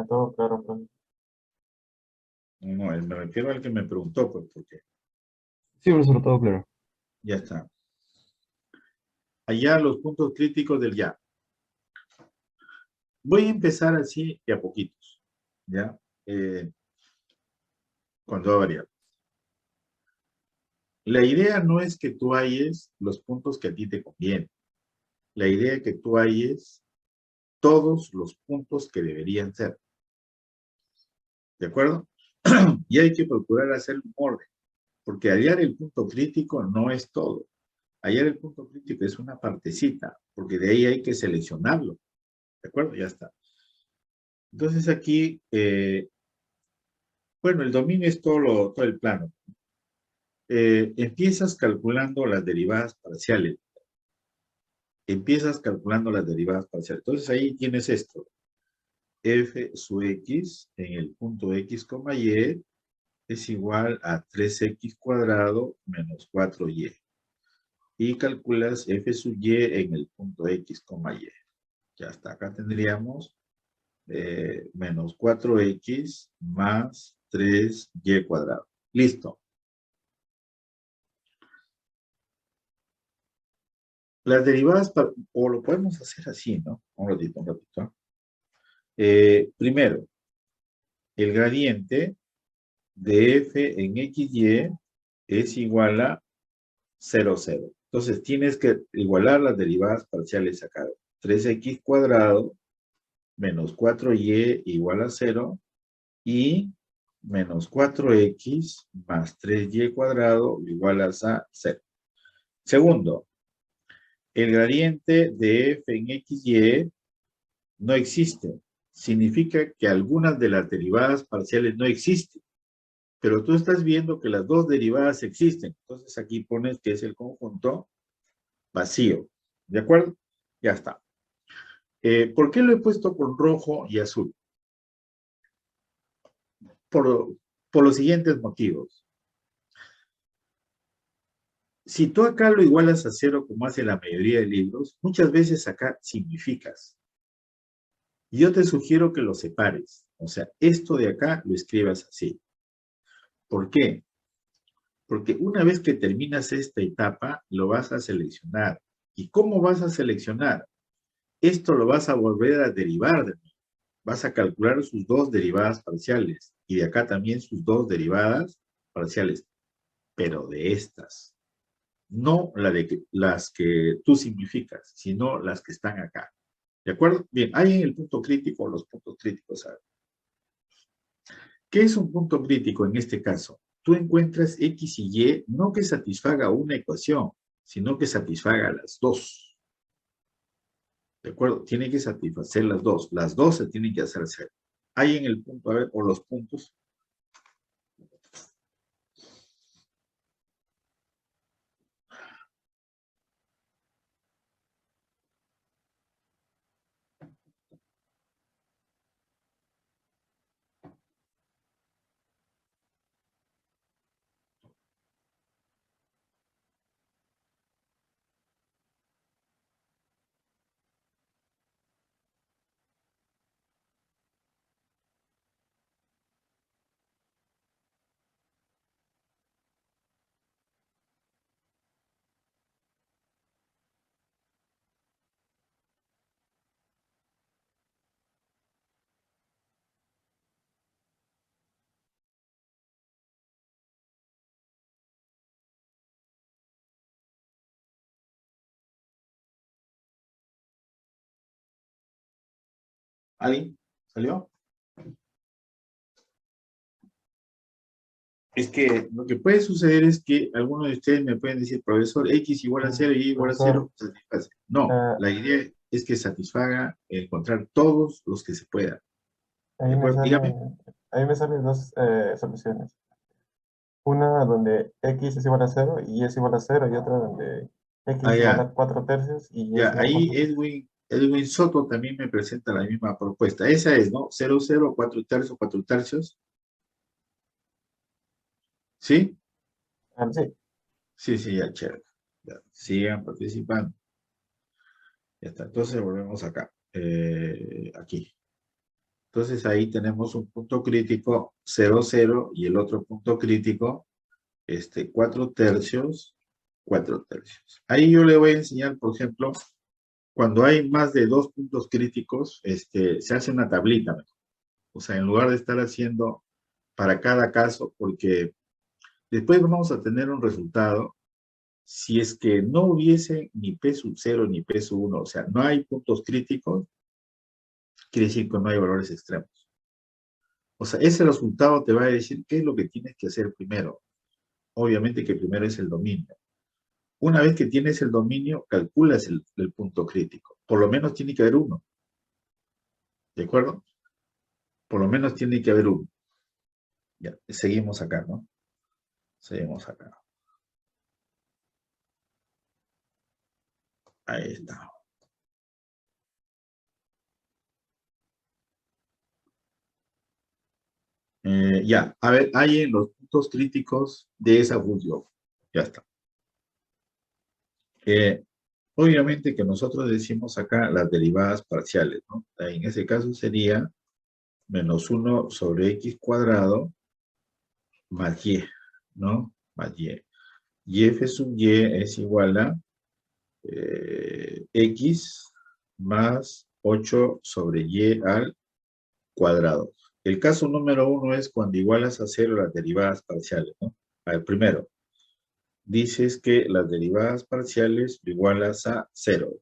Todo claro, profe. No, me refiero al que me preguntó, pues, porque Sí, profesor, todo claro. ya está. Allá los puntos críticos del ya. Voy a empezar así de a poquitos, ¿ya? Con dos variables. La idea no es que tú halles los puntos que a ti te convienen. La idea es que tú halles todos los puntos que deberían ser. ¿De acuerdo? Y hay que procurar hacer un orden, porque hallar el punto crítico no es todo. Hallar el punto crítico es una partecita, porque de ahí hay que seleccionarlo. ¿De acuerdo? Ya está. Entonces aquí, bueno, el dominio es todo el plano. Empiezas calculando las derivadas parciales. Empiezas calculando las derivadas parciales. Entonces ahí tienes esto. F su x en el punto x, y es igual a 3x cuadrado menos 4y. Y calculas f sub y en el punto x, y. Ya está. Acá tendríamos menos 4x más 3y cuadrado. Listo. Las derivadas, o lo podemos hacer así, ¿no? Un ratito, un ratito. Primero, el gradiente de f en xy es igual a 0, 0. Entonces, tienes que igualar las derivadas parciales acá. 3x cuadrado menos 4y igual a 0 y menos 4x más 3y cuadrado igual a 0. Segundo, el gradiente de f en xy no existe. Significa que algunas de las derivadas parciales no existen. Pero tú estás viendo que las dos derivadas existen. Entonces aquí pones que es el conjunto vacío. ¿De acuerdo? Ya está. ¿Por qué lo he puesto con rojo y azul? Por los siguientes motivos. Si tú acá lo igualas a 0 como hace la mayoría de libros, muchas veces acá significas. Yo te sugiero que lo separes. O sea, esto de acá lo escribas así. ¿Por qué? Porque una vez que terminas esta etapa, lo vas a seleccionar. ¿Y cómo vas a seleccionar? Esto lo vas a volver a derivar de nuevo. Vas a calcular sus dos derivadas parciales. Y de acá también sus dos derivadas parciales. Pero de estas. No las que tú simplificas, sino las que están acá. ¿De acuerdo? Bien, hay en el punto crítico los puntos críticos. ¿Sabes? ¿Qué es un punto crítico en este caso? Tú encuentras X y Y no que satisfaga una ecuación, sino que satisfaga las dos. ¿De acuerdo? Tiene que satisfacer las dos. Las dos se tienen que hacer cero. Hay en el punto, a ver, o los puntos. ¿Alguien? ¿Salió? Es que lo que puede suceder es que algunos de ustedes me pueden decir, profesor, X igual a 0 y Y igual a 0, satisface. No, la idea es que satisfaga encontrar todos los que se puedan. Ahí ¿De me acuerdo? Dígame. ahí me salen dos soluciones. Una donde X es igual a 0 y Y es igual a 0, y otra donde X Ah, es igual ya. a 4 tercios y Y es Ya, igual a ahí 4 tercios. Edwin Soto también me presenta la misma propuesta. Esa es, ¿no? 0, 0, 4 tercios, 4 tercios. ¿Sí? Sí, Sí, sí, ya, chévere. Ya, sigan participando. Ya está. Entonces volvemos acá. Aquí. Entonces ahí tenemos un punto crítico 0, 0 y el otro punto crítico 4 tercios, 4 tercios. Ahí yo le voy a enseñar, por ejemplo, cuando hay más de 2 puntos críticos, se hace una tablita. O sea, en lugar de estar haciendo para cada caso, porque después vamos a tener un resultado si es que no hubiese ni P sub 0 ni P sub 1, o sea, no hay puntos críticos, quiere decir que no hay valores extremos. O sea, ese resultado te va a decir qué es lo que tienes que hacer primero. Obviamente que primero es el dominio. Una vez que tienes el dominio, calculas el punto crítico. Por lo menos tiene que haber uno. ¿De acuerdo? Por lo menos tiene que haber uno. Ya, seguimos acá, ¿no? Seguimos acá. Ahí está. Ya, a ver, hay en los puntos críticos de esa función. Ya está. Obviamente que nosotros decimos acá las derivadas parciales, ¿no? En ese caso sería menos 1 sobre x cuadrado más y, ¿no? Más y. Y f sub y es igual a x más 8 sobre y al cuadrado. El caso número 1 es cuando igualas a 0 las derivadas parciales, ¿no? A ver, primero, dices que las derivadas parciales lo igualas a 0.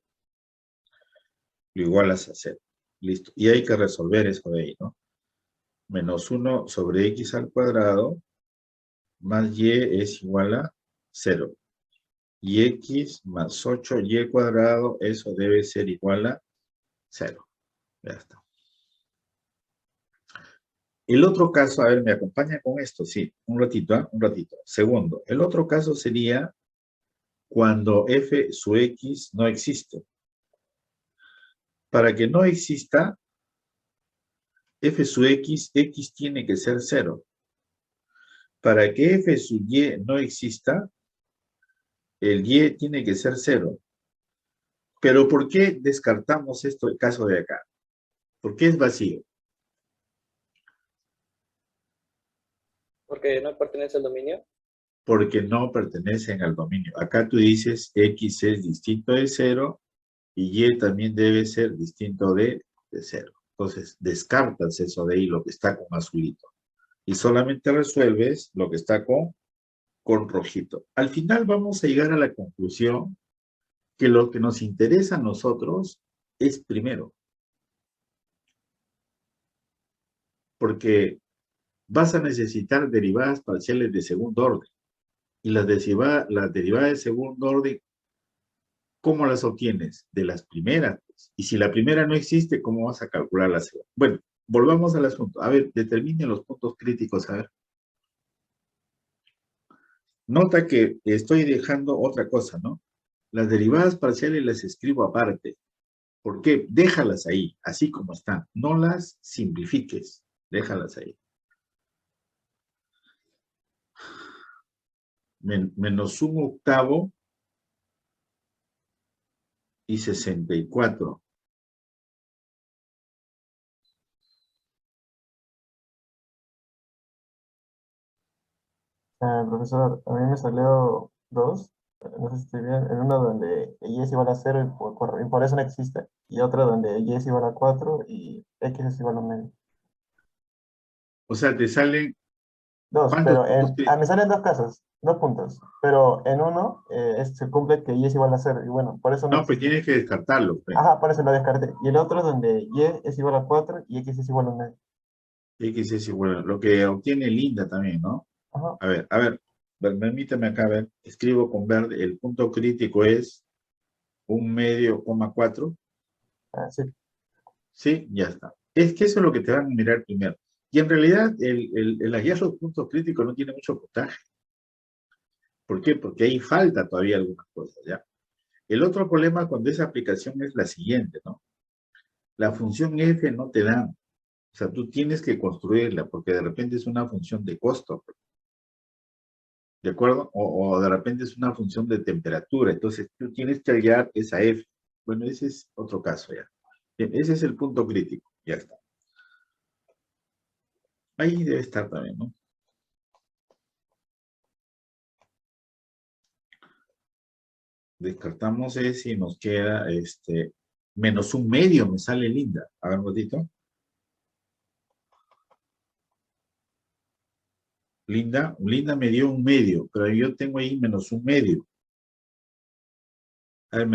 Lo igualas a 0. Listo. Y hay que resolver eso de ahí, ¿no? Menos 1 sobre x al cuadrado más y es igual a 0. Y x más 8y cuadrado, eso debe ser igual a 0. Ya está. El otro caso, a ver, ¿me acompaña con esto? Sí, un ratito, ¿eh? Un ratito. Segundo, el otro caso sería cuando f sub x no existe. Para que no exista f sub x, x tiene que ser 0. Para que f sub y no exista, el y tiene que ser 0. Pero ¿por qué descartamos esto, el caso de acá? ¿Por qué es vacío? Porque no pertenece al dominio. Porque no pertenecen al dominio. Acá tú dices x es distinto de 0 y y también debe ser distinto de 0. Entonces, descartas eso de ahí, lo que está con azulito. Y solamente resuelves lo que está con rojito. Al final vamos a llegar a la conclusión que lo que nos interesa a nosotros es primero. Porque vas a necesitar derivadas parciales de segundo orden. Y las derivadas de segundo orden, ¿cómo las obtienes? De las primeras. Y si la primera no existe, ¿cómo vas a calcular la segunda? Bueno, volvamos al asunto. A ver, determine los puntos críticos. A ver. Nota que estoy dejando otra cosa, ¿no? Las derivadas parciales las escribo aparte. ¿Por qué? Déjalas ahí, así como están. No las simplifiques. Déjalas ahí. Menos 1/8 y 64. Profesor, a mí me salió dos, no sé si estoy bien, en una donde y es igual a 0 y por eso no existe, y otra donde y es igual a 4 y x es igual a medio. O sea, te salen Dos, ¿cuántos pero puntos me críticos? salen dos casos. 2 puntos. Pero en uno se cumple que y es igual a 0. Y bueno, por eso no No, pues existe. tienes que descartarlo, pues. Ajá, por eso lo descarté. Y el otro es donde y es igual a 4 y x es igual a 1. X es igual, lo que obtiene Linda también, ¿no? Ajá. A ver, permíteme acá, a ver, escribo con verde, el punto crítico es 1/2, 4, Sí. ¿sí? Ya está. Es que eso es lo que te van a mirar primero. Y en realidad, el hallar los puntos críticos no tiene mucho puntaje. ¿Por qué? Porque ahí falta todavía algunas cosas, ¿ya? El otro problema con esa aplicación es la siguiente, ¿no? La función f no te dan. O sea, tú tienes que construirla, porque de repente es una función de costo, ¿de acuerdo? O de repente es una función de temperatura. Entonces, tú tienes que hallar esa f. Bueno, ese es otro caso ya. Bien, ese es el punto crítico. Ya está. Ahí debe estar también, ¿no? Descartamos ese y nos queda -1/2 me sale Linda. A ver un ratito. Linda me dio 1/2, pero yo tengo ahí -1/2. A ver,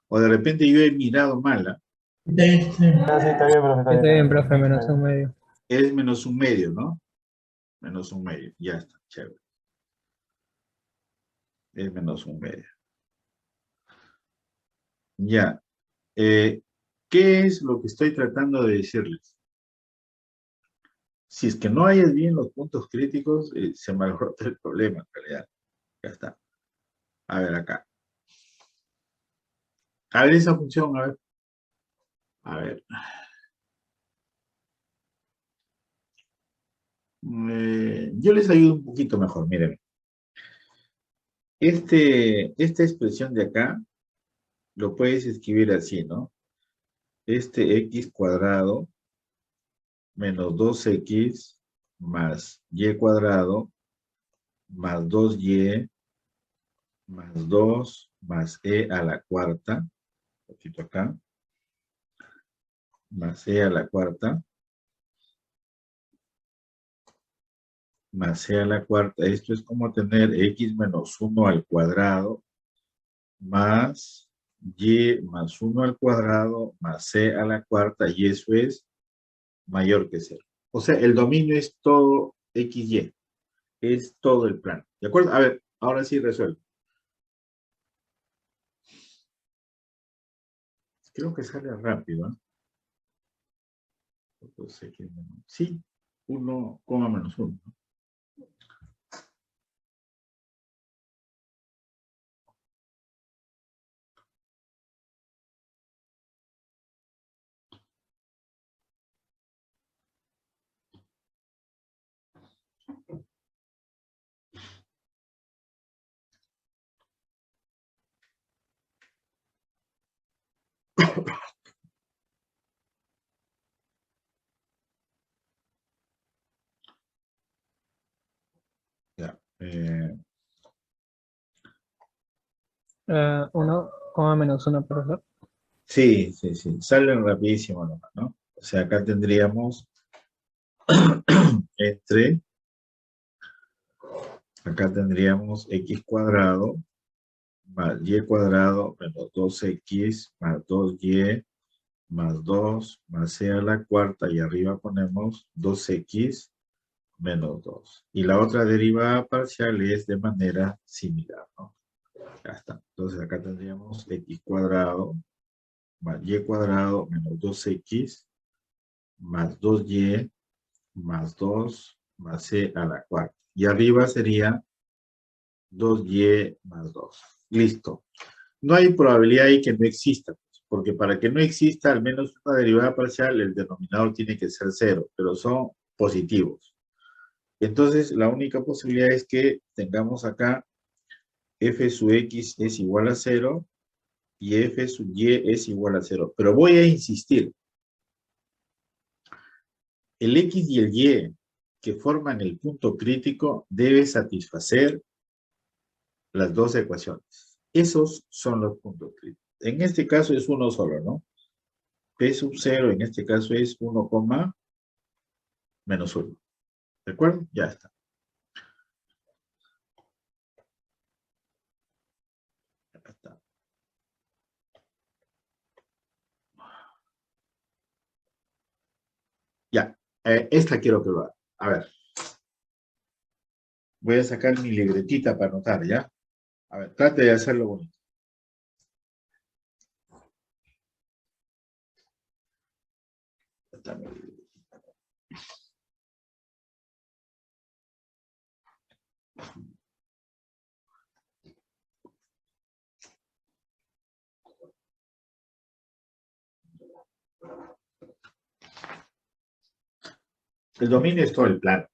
o de repente yo he mirado mal, ¿ah? Ah, sí, está bien, profe, está bien. Está bien, profe, Está menos bien. 1/2. Es -1/2, ¿no? -1/2, ya está, chévere. Es -1/2. Ya. ¿Qué es lo que estoy tratando de decirles? Si es que no hayas bien los puntos críticos, se malogrota el problema, en realidad. Ya está. A ver acá. A ver esa función, a ver. A ver. Yo les ayudo un poquito mejor, miren. Esta expresión de acá, lo puedes escribir así, ¿no? X cuadrado menos 2x más y cuadrado más 2y más 2 más a la cuarta, un poquito acá, más a la cuarta, más c a la cuarta. Esto es como tener x menos 1 al cuadrado más y más 1 al cuadrado más c a la cuarta, y eso es mayor que 0. O sea, el dominio es todo XY, es todo el plano. ¿De acuerdo? A ver, ahora sí resuelvo. Creo que sale rápido, ¿eh? Sí, 1, menos 1. Ya. 1, menos 1, profesor. Sí, salen rapidísimo nomás, ¿no? O sea, acá tendríamos entre, acá tendríamos x cuadrado más y cuadrado menos 2x más 2y más 2 más c a la cuarta, y arriba ponemos 2x menos 2. Y la otra derivada parcial es de manera similar, ¿no? Ya está. Entonces acá tendríamos x cuadrado más y cuadrado menos 2x más 2y más 2 más c a la cuarta. Y arriba sería 2y más 2. Listo. No hay probabilidad ahí que no exista, porque para que no exista al menos una derivada parcial, el denominador tiene que ser 0, pero son positivos. Entonces, la única posibilidad es que tengamos acá f sub x es igual a 0 y f sub y es igual a 0. Pero voy a insistir. El x y el y que forman el punto crítico debe satisfacer las dos ecuaciones. Esos son los puntos críticos. En este caso es uno solo, ¿no? P sub 0 en este caso es 1, menos 1. ¿De acuerdo? Ya está. Esta quiero que lo haga. A ver. Voy a sacar mi libretita para anotar, ¿ya? A ver, trate de hacerlo bonito. Está mi libretita. El dominio es todo el plano.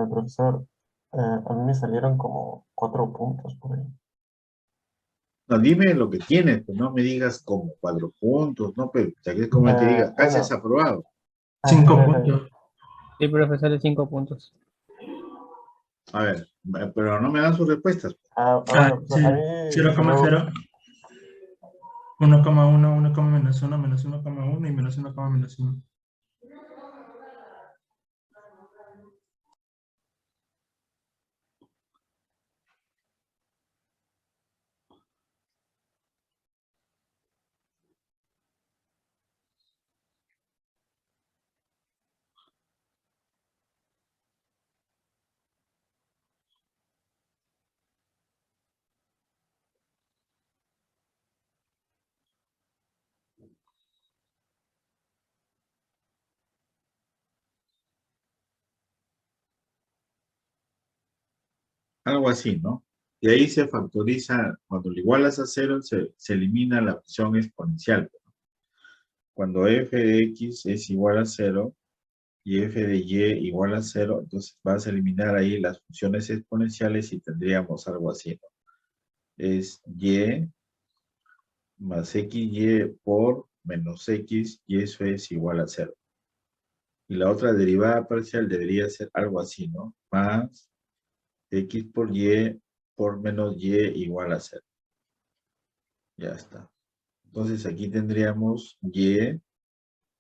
Profesor, a mí me salieron como 4 puntos por ahí. No, dime lo que tienes, pues no me digas como 4 puntos, no, pero ya que como te diga, casi has Bueno. aprobado. 5 puntos. Sí, profesor, de 5 puntos. A ver, pero no me dan sus respuestas. Bueno, Sí, a mí 0,0, 1,1, 1, menos 1, menos 1,1 y menos 1, menos 1. Algo así, ¿no? Y ahí se factoriza, cuando lo igualas a 0, se elimina la función exponencial. Cuando f de x es igual a 0 y f de y igual a 0, entonces vas a eliminar ahí las funciones exponenciales y tendríamos algo así, ¿no? Es y más xy por menos x, y eso es igual a 0. Y la otra derivada parcial debería ser algo así, ¿no? Más x por menos y igual a 0. Ya está. Entonces aquí tendríamos y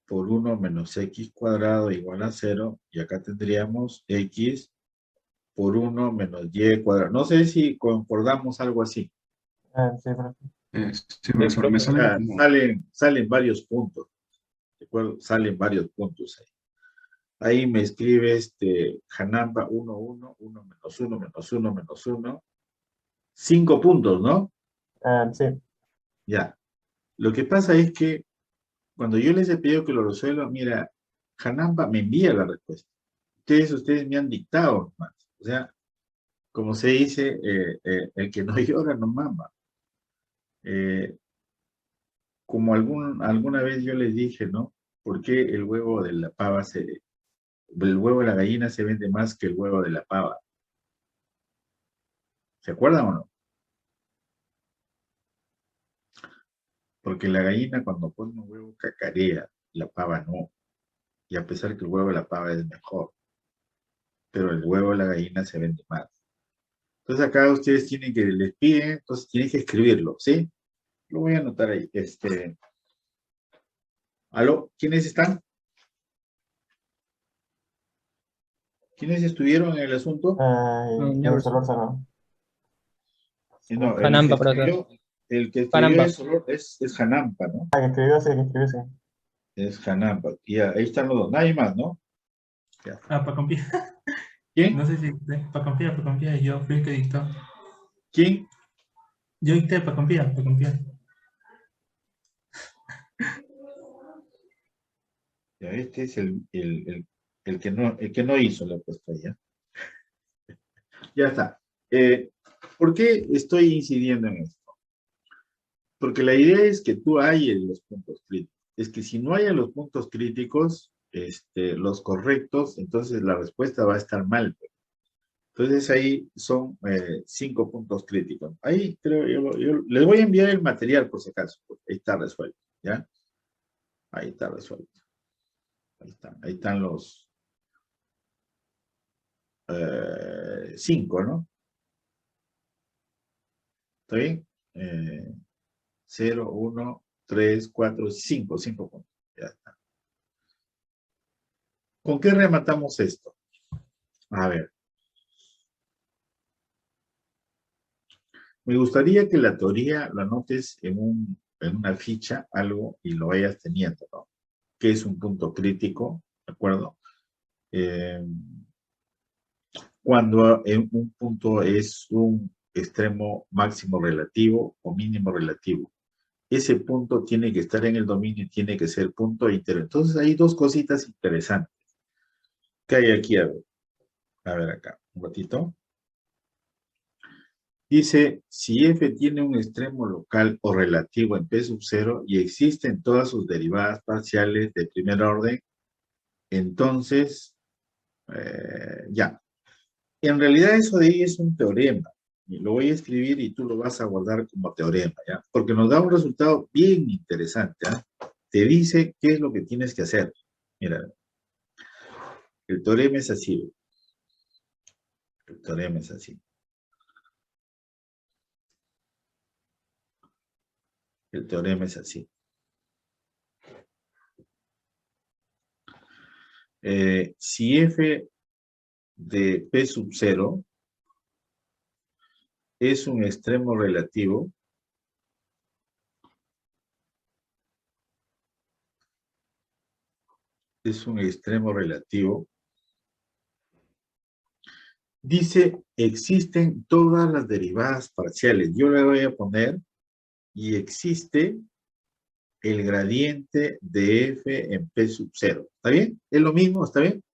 por 1 menos x cuadrado igual a 0. Y acá tendríamos x por 1 menos y cuadrado. No sé si concordamos algo así. sí, profe. Sí, profesor, me salen Ah, como... salen varios puntos. ¿De acuerdo? Salen varios puntos ahí. Ahí me escribe Hanamba 1, 1, 1 menos 1 menos 1 menos 1. 5 puntos, ¿no? Sí. Ya. Lo que pasa es que cuando yo les he pedido que lo resuelvan, mira, Hanamba me envía la respuesta. Ustedes me han dictado más. O sea, como se dice, el que no llora no mama. Como alguna vez yo les dije, ¿no? ¿Por qué el huevo de la pava el huevo de la gallina se vende más que el huevo de la pava? ¿Se acuerdan o no? Porque la gallina cuando pone un huevo cacarea, la pava no. Y a pesar que el huevo de la pava es mejor, pero el huevo de la gallina se vende más. Entonces acá ustedes les piden, entonces tienen que escribirlo, ¿sí? Lo voy a anotar ahí. ¿Aló? ¿Quiénes están? ¿Quiénes estuvieron en el asunto? Ya, Y profesor. Solórzano. Y no, Hanampa, profesor. el que escribió Hanampa. eso es Hanampa, ¿no? Ah, que escribió, sí, que escribió, sí. Es Hanampa. Ya, ahí están los dos. Nadie más, ¿no? Ya. Ah, para confiar. ¿Quién? No sé si para confiar. Yo fui el que dictó. ¿Quién? Yo dicté para confiar. Ya, este es el que no hizo la puesta ya. Ya está. ¿Por qué estoy incidiendo en esto? Porque la idea es que tú halles los puntos críticos. Es que si no hayas los puntos críticos, los correctos, entonces la respuesta va a estar mal. Entonces ahí son 5 puntos críticos. Ahí creo yo les voy a enviar el material por si acaso, porque ahí está resuelto, ¿ya? Ahí está resuelto. Ahí están los 5, ¿no? ¿Está bien? 0, 1, 3, 4, 5 puntos. Ya está. ¿Con qué rematamos esto? A ver. Me gustaría que la teoría lo anotes en una ficha, algo, y lo vayas teniendo, ¿no? ¿Qué es un punto crítico? ¿De acuerdo? Cuando un punto es un extremo máximo relativo o mínimo relativo. Ese punto tiene que estar en el dominio y tiene que ser punto entero. Entonces hay dos cositas interesantes. ¿Qué hay aquí? A ver acá, un ratito. Dice, si f tiene un extremo local o relativo en P sub 0 y existen todas sus derivadas parciales de primer orden, entonces, ya. En realidad eso de ahí es un teorema. Y lo voy a escribir y tú lo vas a guardar como teorema, ¿ya? Porque nos da un resultado bien interesante, ¿ah? Te dice qué es lo que tienes que hacer. Mira, el teorema es así. El teorema es así. El teorema es así. Si f de P sub 0 es un extremo relativo, dice, existen todas las derivadas parciales. Yo le voy a poner, y existe el gradiente de f en P sub 0. ¿Está bien? ¿Es lo mismo? ¿Está bien?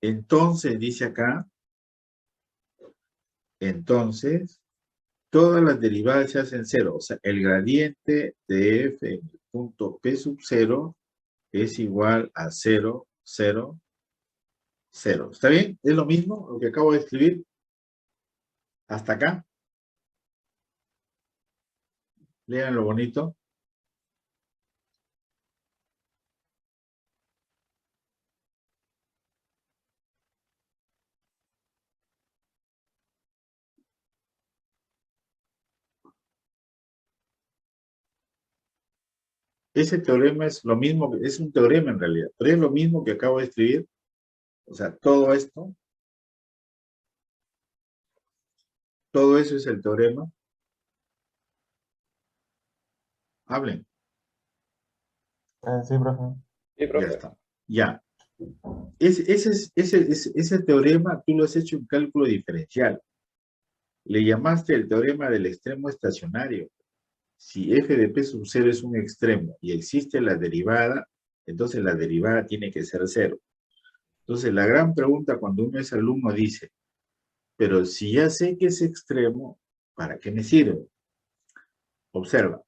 Entonces, dice acá, entonces, todas las derivadas se hacen 0. O sea, el gradiente de f en el punto P sub 0 es igual a 0, 0, 0. ¿Está bien? ¿Es lo mismo lo que acabo de escribir? Hasta acá. Lean lo bonito. Ese teorema es lo mismo, es un teorema en realidad, pero es lo mismo que acabo de escribir. O sea, todo esto, todo eso es el teorema. Hablen. Sí, profe. Ya está. Ya. Ese teorema tú lo has hecho en cálculo diferencial. Le llamaste el teorema del extremo estacionario. Si f de P sub 0 es un extremo y existe la derivada, entonces la derivada tiene que ser 0. Entonces la gran pregunta cuando uno es alumno dice, pero si ya sé que es extremo, ¿para qué me sirve? Observa.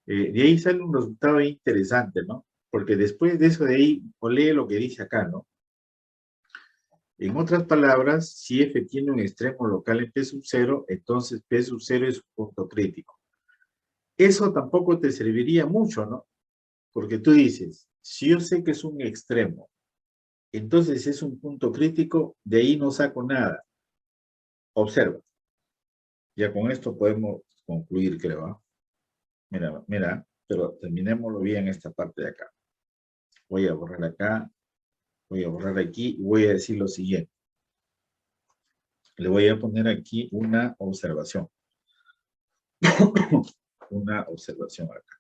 De ahí sale un resultado interesante, ¿no? Porque después de eso de ahí, o lee lo que dice acá, ¿no? En otras palabras, si f tiene un extremo local en P sub 0, entonces P sub 0 es un punto crítico. Eso tampoco te serviría mucho, ¿no? Porque tú dices, si yo sé que es un extremo, entonces es un punto crítico, de ahí no saco nada. Observa. Ya con esto podemos concluir, creo. ¿Eh? Mira, mira, pero terminémoslo bien esta parte de acá. Voy a borrar acá, voy a borrar aquí y voy a decir lo siguiente. Le voy a poner aquí una observación. Una observación acá.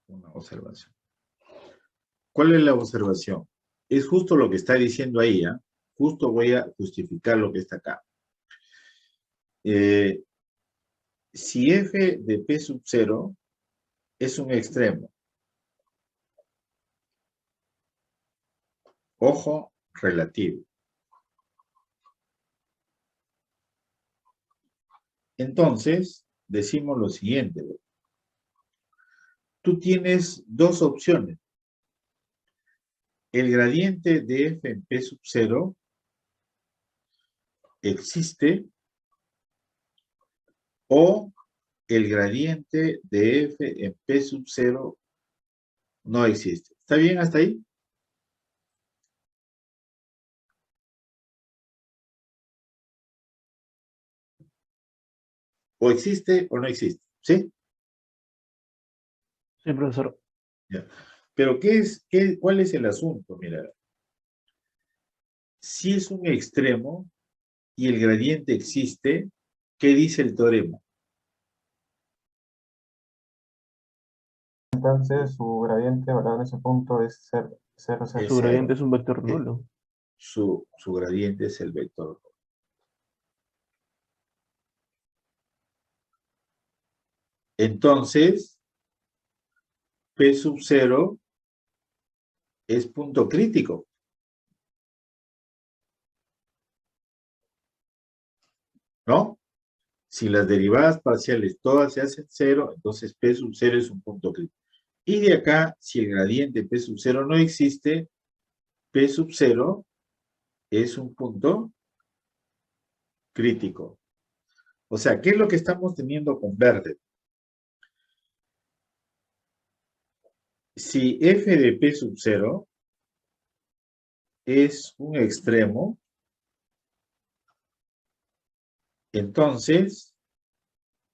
Una observación. ¿Cuál es la observación? Es justo lo que está diciendo ahí, ¿eh? Justo voy a justificar lo que está acá. Si f de p sub 0 es un extremo, ojo, relativo. Entonces, decimos lo siguiente. Tú tienes dos opciones. El gradiente de f en p sub 0 existe o el gradiente de f en p sub 0 no existe. ¿Está bien hasta ahí? O existe o no existe, ¿sí? Sí, profesor. Ya. Pero ¿cuál es el asunto? Mira, si es un extremo y el gradiente existe, ¿qué dice el teorema? Entonces su gradiente, ¿verdad? En ese punto es 0, 0, 0. Su gradiente cero. es un vector nulo. Su gradiente es el vector. Entonces, P sub 0 es punto crítico. ¿No? Si las derivadas parciales todas se hacen 0, entonces P sub 0 es un punto crítico. Y de acá, si el gradiente P sub 0 no existe, P sub 0 es un punto crítico. O sea, ¿qué es lo que estamos teniendo con verde? Si f de P sub 0 es un extremo, entonces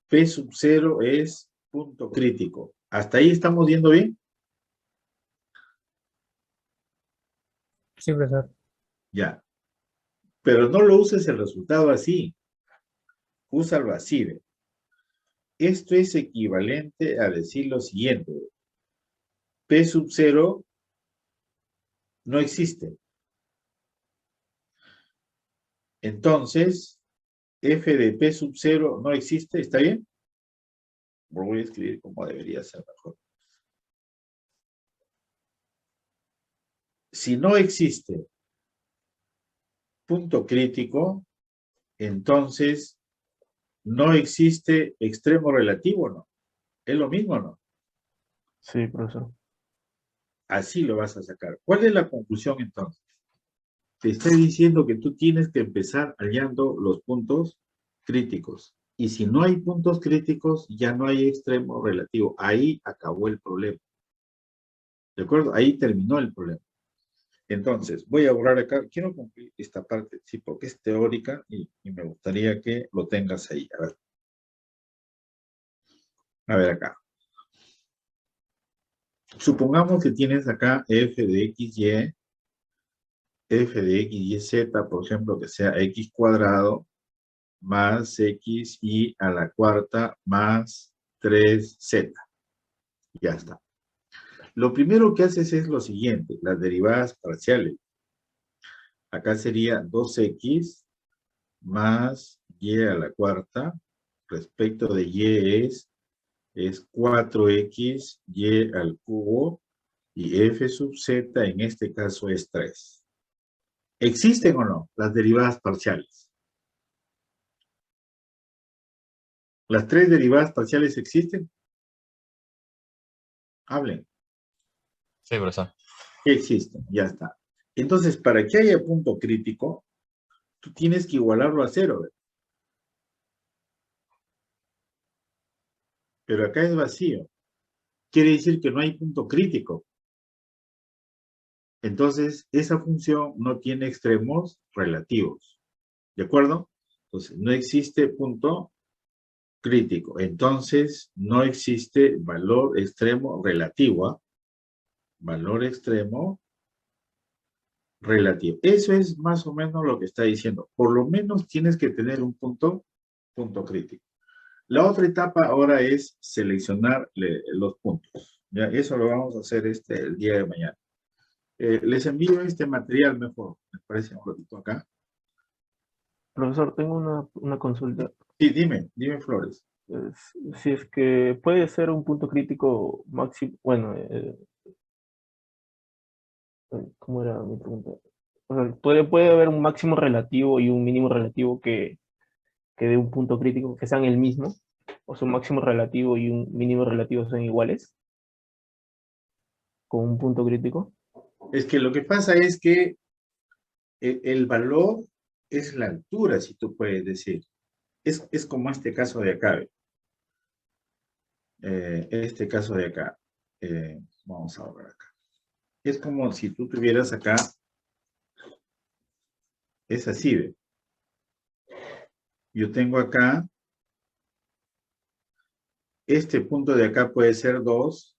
P sub 0 es punto crítico. ¿Hasta ahí estamos viendo bien? Sí, profesor. Ya. Pero no lo uses el resultado así. Úsalo así. ¿Ve? Esto es equivalente a decir lo siguiente. P sub 0 no existe. Entonces, f de P sub 0 no existe. ¿Está bien? Lo voy a escribir como debería ser mejor. Si no existe punto crítico, entonces no existe extremo relativo, ¿no? Es lo mismo, ¿no? Sí, profesor. Así lo vas a sacar. ¿Cuál es la conclusión entonces? Te está diciendo que tú tienes que empezar hallando los puntos críticos. Y si no hay puntos críticos, ya no hay extremo relativo. Ahí acabó el problema. ¿De acuerdo? Ahí terminó el problema. Entonces, voy a borrar acá. Quiero cumplir esta parte, sí, porque es teórica y me gustaría que lo tengas ahí. A ver. A ver acá. Supongamos que tienes acá f de x, y, f de x, y, z, por ejemplo, que sea x cuadrado más x y a la cuarta más 3z. Ya está. Lo primero que haces es lo siguiente, las derivadas parciales. Acá sería 2x más y a la cuarta. Respecto de y es 4x y al cubo y f sub z en este caso es 3. ¿Existen o no las derivadas parciales? ¿Las tres derivadas parciales existen? Hablen. Sí, profesor. Existen, ya está. Entonces, para que haya punto crítico, tú tienes que igualarlo a 0. ¿Verdad? Pero acá es vacío. Quiere decir que no hay punto crítico. Entonces, esa función no tiene extremos relativos. ¿De acuerdo? Entonces, no existe punto crítico. Entonces, no existe valor extremo relativo. ¿Ah? Valor extremo relativo. Eso es más o menos lo que está diciendo. Por lo menos tienes que tener un punto crítico. La otra etapa ahora es seleccionar los puntos. ¿Ya? Eso lo vamos a hacer el día de mañana. Les envío este material mejor. ¿Les parece un ratito acá? Profesor, tengo una consulta. Sí, dime Flores. Si es que puede ser un punto crítico máximo, bueno, ¿cómo era mi pregunta? O sea, puede haber un máximo relativo y un mínimo relativo que dé un punto crítico, que sean el mismo, o sea, un máximo relativo y un mínimo relativo son iguales, con un punto crítico. Es que lo que pasa es que el valor es la altura, si tú puedes decir. Es como este caso de acá. Este caso de acá. Vamos a ver acá. Es como si tú tuvieras acá. Es así, ¿ve? Yo tengo acá. Este punto de acá puede ser 2.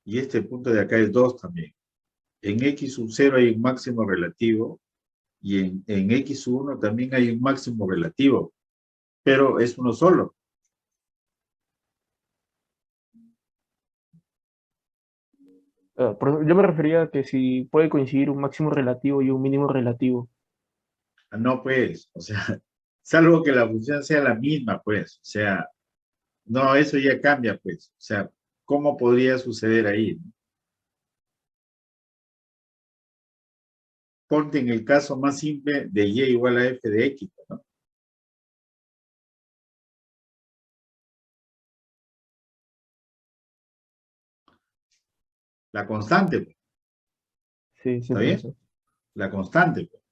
Y este punto de acá es 2 también. En x sub 0 hay un máximo relativo. Y en x sub 1 también hay un máximo relativo. Pero es uno solo. Yo me refería a que si puede coincidir un máximo relativo y un mínimo relativo. No, pues, o sea, salvo que la función sea la misma, pues, o sea, no, eso ya cambia, pues, o sea, ¿cómo podría suceder ahí? Ponte en el caso más simple de y igual a f de x, ¿no? La constante, pues, Sí, ¿está bien? profesor. La constante, pues.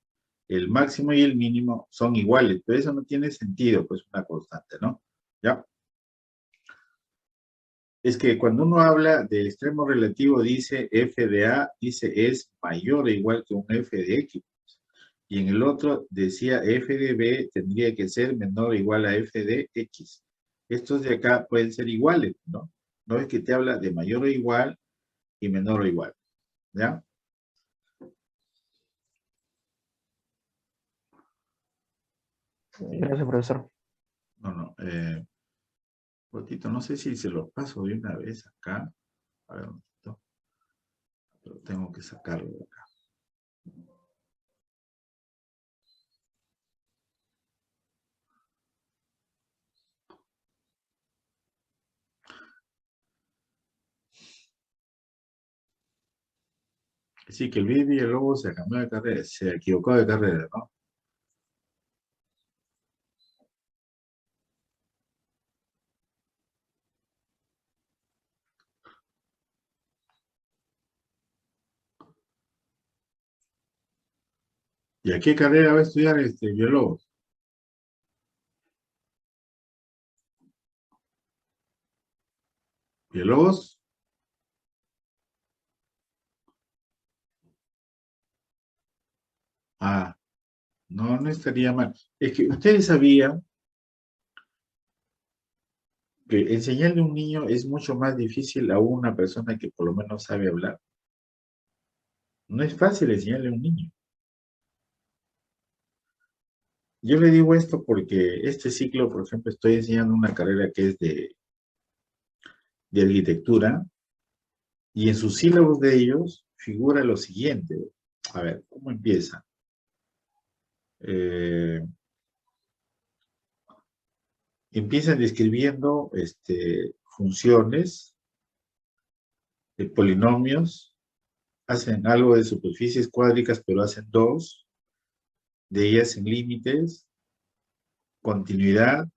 El máximo y el mínimo son iguales, pero eso no tiene sentido, pues, una constante, ¿no? ¿Ya? Es que cuando uno habla del extremo relativo, dice f de a, dice es mayor o igual que un f de x. Y en el otro decía f de b tendría que ser menor o igual a f de x. Estos de acá pueden ser iguales, ¿no? No es que te habla de mayor o igual y menor o igual, ¿ya? Gracias, profesor. No, Botito, no sé si se lo paso de una vez acá. A ver, un momentito. Pero tengo que sacarlo de acá. Así que el Vivi y el Lobo se cambió de carrera, se equivocó de carrera, ¿no? ¿Y a qué carrera va a estudiar Villalobos? ¿Villalobos? Ah, no estaría mal. Es que ustedes sabían que enseñarle a un niño es mucho más difícil a una persona que por lo menos sabe hablar. No es fácil enseñarle a un niño. Yo le digo esto porque este ciclo, por ejemplo, estoy enseñando una carrera que es de arquitectura y en sus sílabos de ellos figura lo siguiente. A ver, ¿cómo empieza? Empiezan describiendo funciones, polinomios, hacen algo de superficies cuádricas, pero hacen dos, de ellas en límites, continuidad,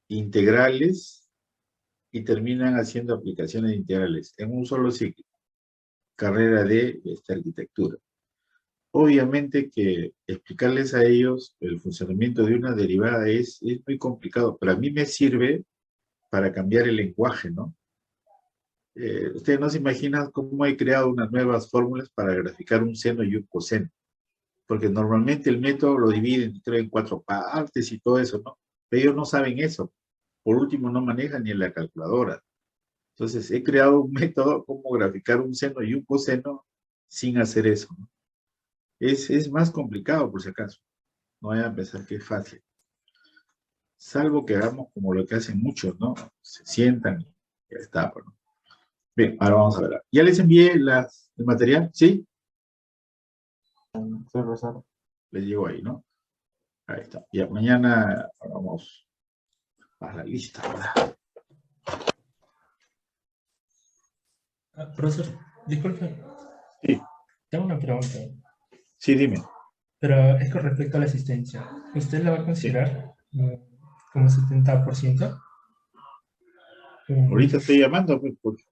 integrales, y terminan haciendo aplicaciones integrales en un solo ciclo, carrera de arquitectura. Obviamente que explicarles a ellos el funcionamiento de una derivada es muy complicado, pero a mí me sirve para cambiar el lenguaje, ¿no? Ustedes no se imaginan cómo he creado unas nuevas fórmulas para graficar un seno y un coseno, porque normalmente el método lo divide, creo, en 4 partes y todo eso, ¿no? Pero ellos no saben eso. Por último, no manejan ni la calculadora. Entonces, he creado un método como graficar un seno y un coseno sin hacer eso, ¿no? Es más complicado, por si acaso. No vayan a pensar que es fácil. Salvo que hagamos como lo que hacen muchos, ¿no? Se sientan y ya está, pues, ¿no? Bien, ahora vamos a ver. ¿Ya les envié el material? ¿Sí? Sí, profesor. Les llegó ahí, ¿no? Ahí está. Ya, mañana vamos a la lista, ¿verdad? Profesor, disculpe, Sí, tengo una pregunta, sí, dime. pero es con respecto a la asistencia. ¿Usted la va a considerar como 70%? Ahorita estoy llamando,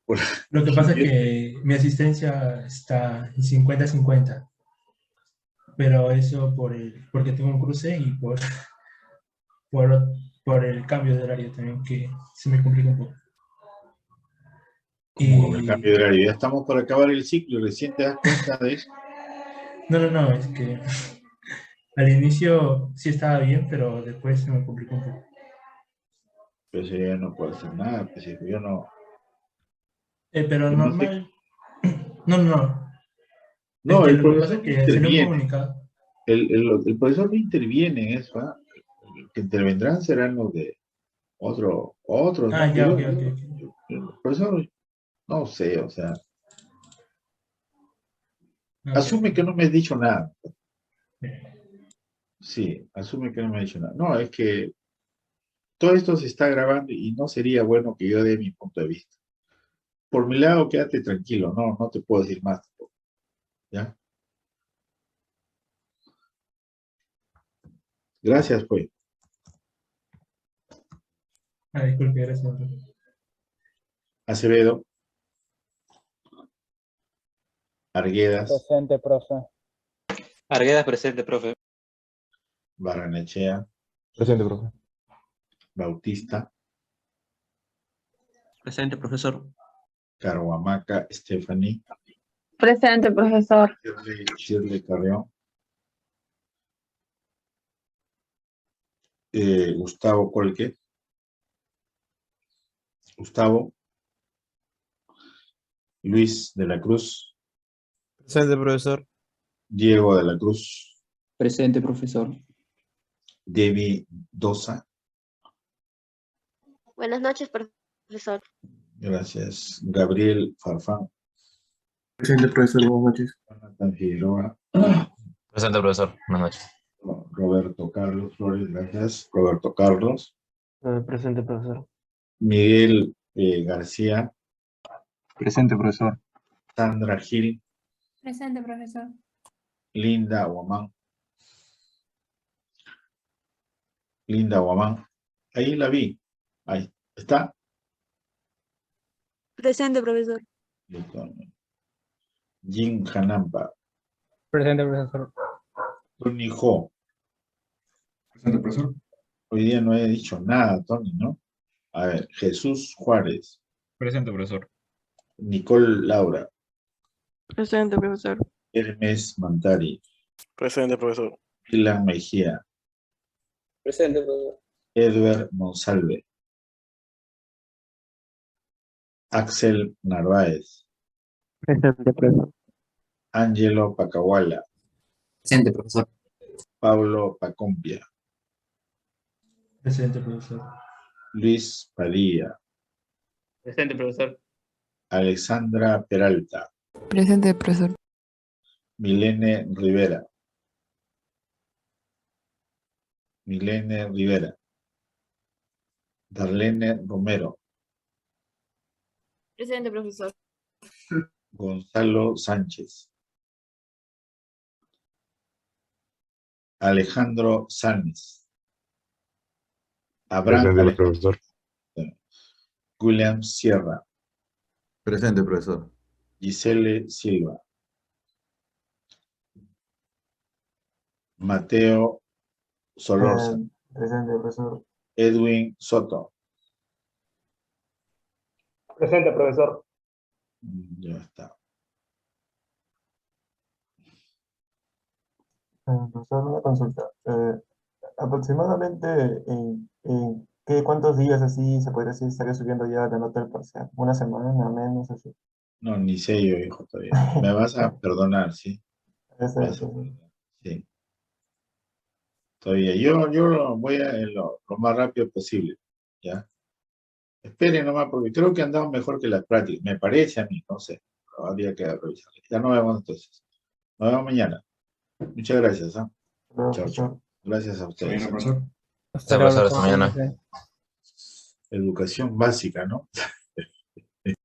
pues, Lo que pasa es que mi asistencia está en 50-50, pero eso porque tengo un cruce y por, por el cambio de horario también, que se me complica un poco. como con el Y cambio de horario. Ya estamos por acabar el ciclo, recién te das cuenta de eso. no, es que al inicio sí estaba bien, pero después se me complicó un poco. Pues yo ya no puedo hacer nada, pues hijo, Pero yo no sé. normal, no. Es No, que el lo que pasa es profesor no que salió un interviene. comunicado. El profesor no interviene en eso, ¿ah? Los que intervendrán serán los de otros, Ah, ¿no? ya, ok. El profesor, no sé, o sea, asume Ok. que no me has dicho nada. Bien. Sí, asume que no me ha dicho nada. No, es que todo esto se está grabando y no sería bueno que yo dé mi punto de vista. Por mi lado, quédate tranquilo, no te puedo decir más tampoco, ¿ya? Gracias, pues. Ah, disculpe, gracias. Acevedo, Arguedas, Presente, profe. Arguedas presente, profe. Barrenechea, Presente, profe. Bautista, Presente, profesor. Caruamaca, Stephanie, Presente, profesor. Shirley Carrión, Gustavo Colque, Gustavo, Luis de la Cruz, Presente, profesor. Diego de la Cruz, Presente, profesor. Debbie Dosa, Buenas noches, profesor. gracias, Gabriel Farfán, Presente, profesor, buenas noches. Jonathan Figueroa, Presente, profesor. Buenas noches. Roberto Carlos Flores, gracias, Roberto Carlos, Presente, profesor. Miguel García, Presente, profesor. Sandra Gil, Presente, profesor. Linda Guamán, ahí la vi, ahí está. Presente, profesor. Jim Hanamba, Presente, profesor. Tony Ho, Presente, profesor. hoy día no he dicho nada, Tony, ¿no? A ver, Jesús Juárez, Presente, profesor. Nicole Laura, Presente, profesor. Hermes Mantari, Presente, profesor. Dylan Mejía, Presente, profesor. Edward Monsalve, Axel Narváez, Presente, profesor. Angelo Pacahuala, Presente, profesor. Pablo Pacompia, Presente, profesor. Luis Padilla, Presente, profesor. Alexandra Peralta, Presente, profesor. Milene Rivera, Darlene Romero, Presente, profesor. Gonzalo Sánchez, Alejandro Sánchez, Abraham Presente, Alejandro, profesor. William Sierra, Presente, profesor. Gisele Silva, Mateo Solorza, Presente, profesor. Edwin Soto. Presente, profesor. Ya está. Profesor, una consulta. Aproximadamente, ¿Cuántos días así se podría decir estaría subiendo ya la nota del parcial? ¿Una semana, menos, así? No, ni sé yo, hijo, todavía. Me vas a perdonar, ¿sí? Ese- Me vas a perdonar, sí. Todavía. Yo lo voy a lo más rápido posible, ¿ya? Esperen nomás, porque creo que han dado mejor que las prácticas. Me parece a mí, no sé. Pero habría que revisar. Ya nos vemos entonces. Nos vemos mañana. Muchas gracias, ¿ah? Luego, Chao, chao. Gracias a ustedes. Bueno, profesor. Hasta luego, profesor. Hasta mañana. Educación básica, ¿no?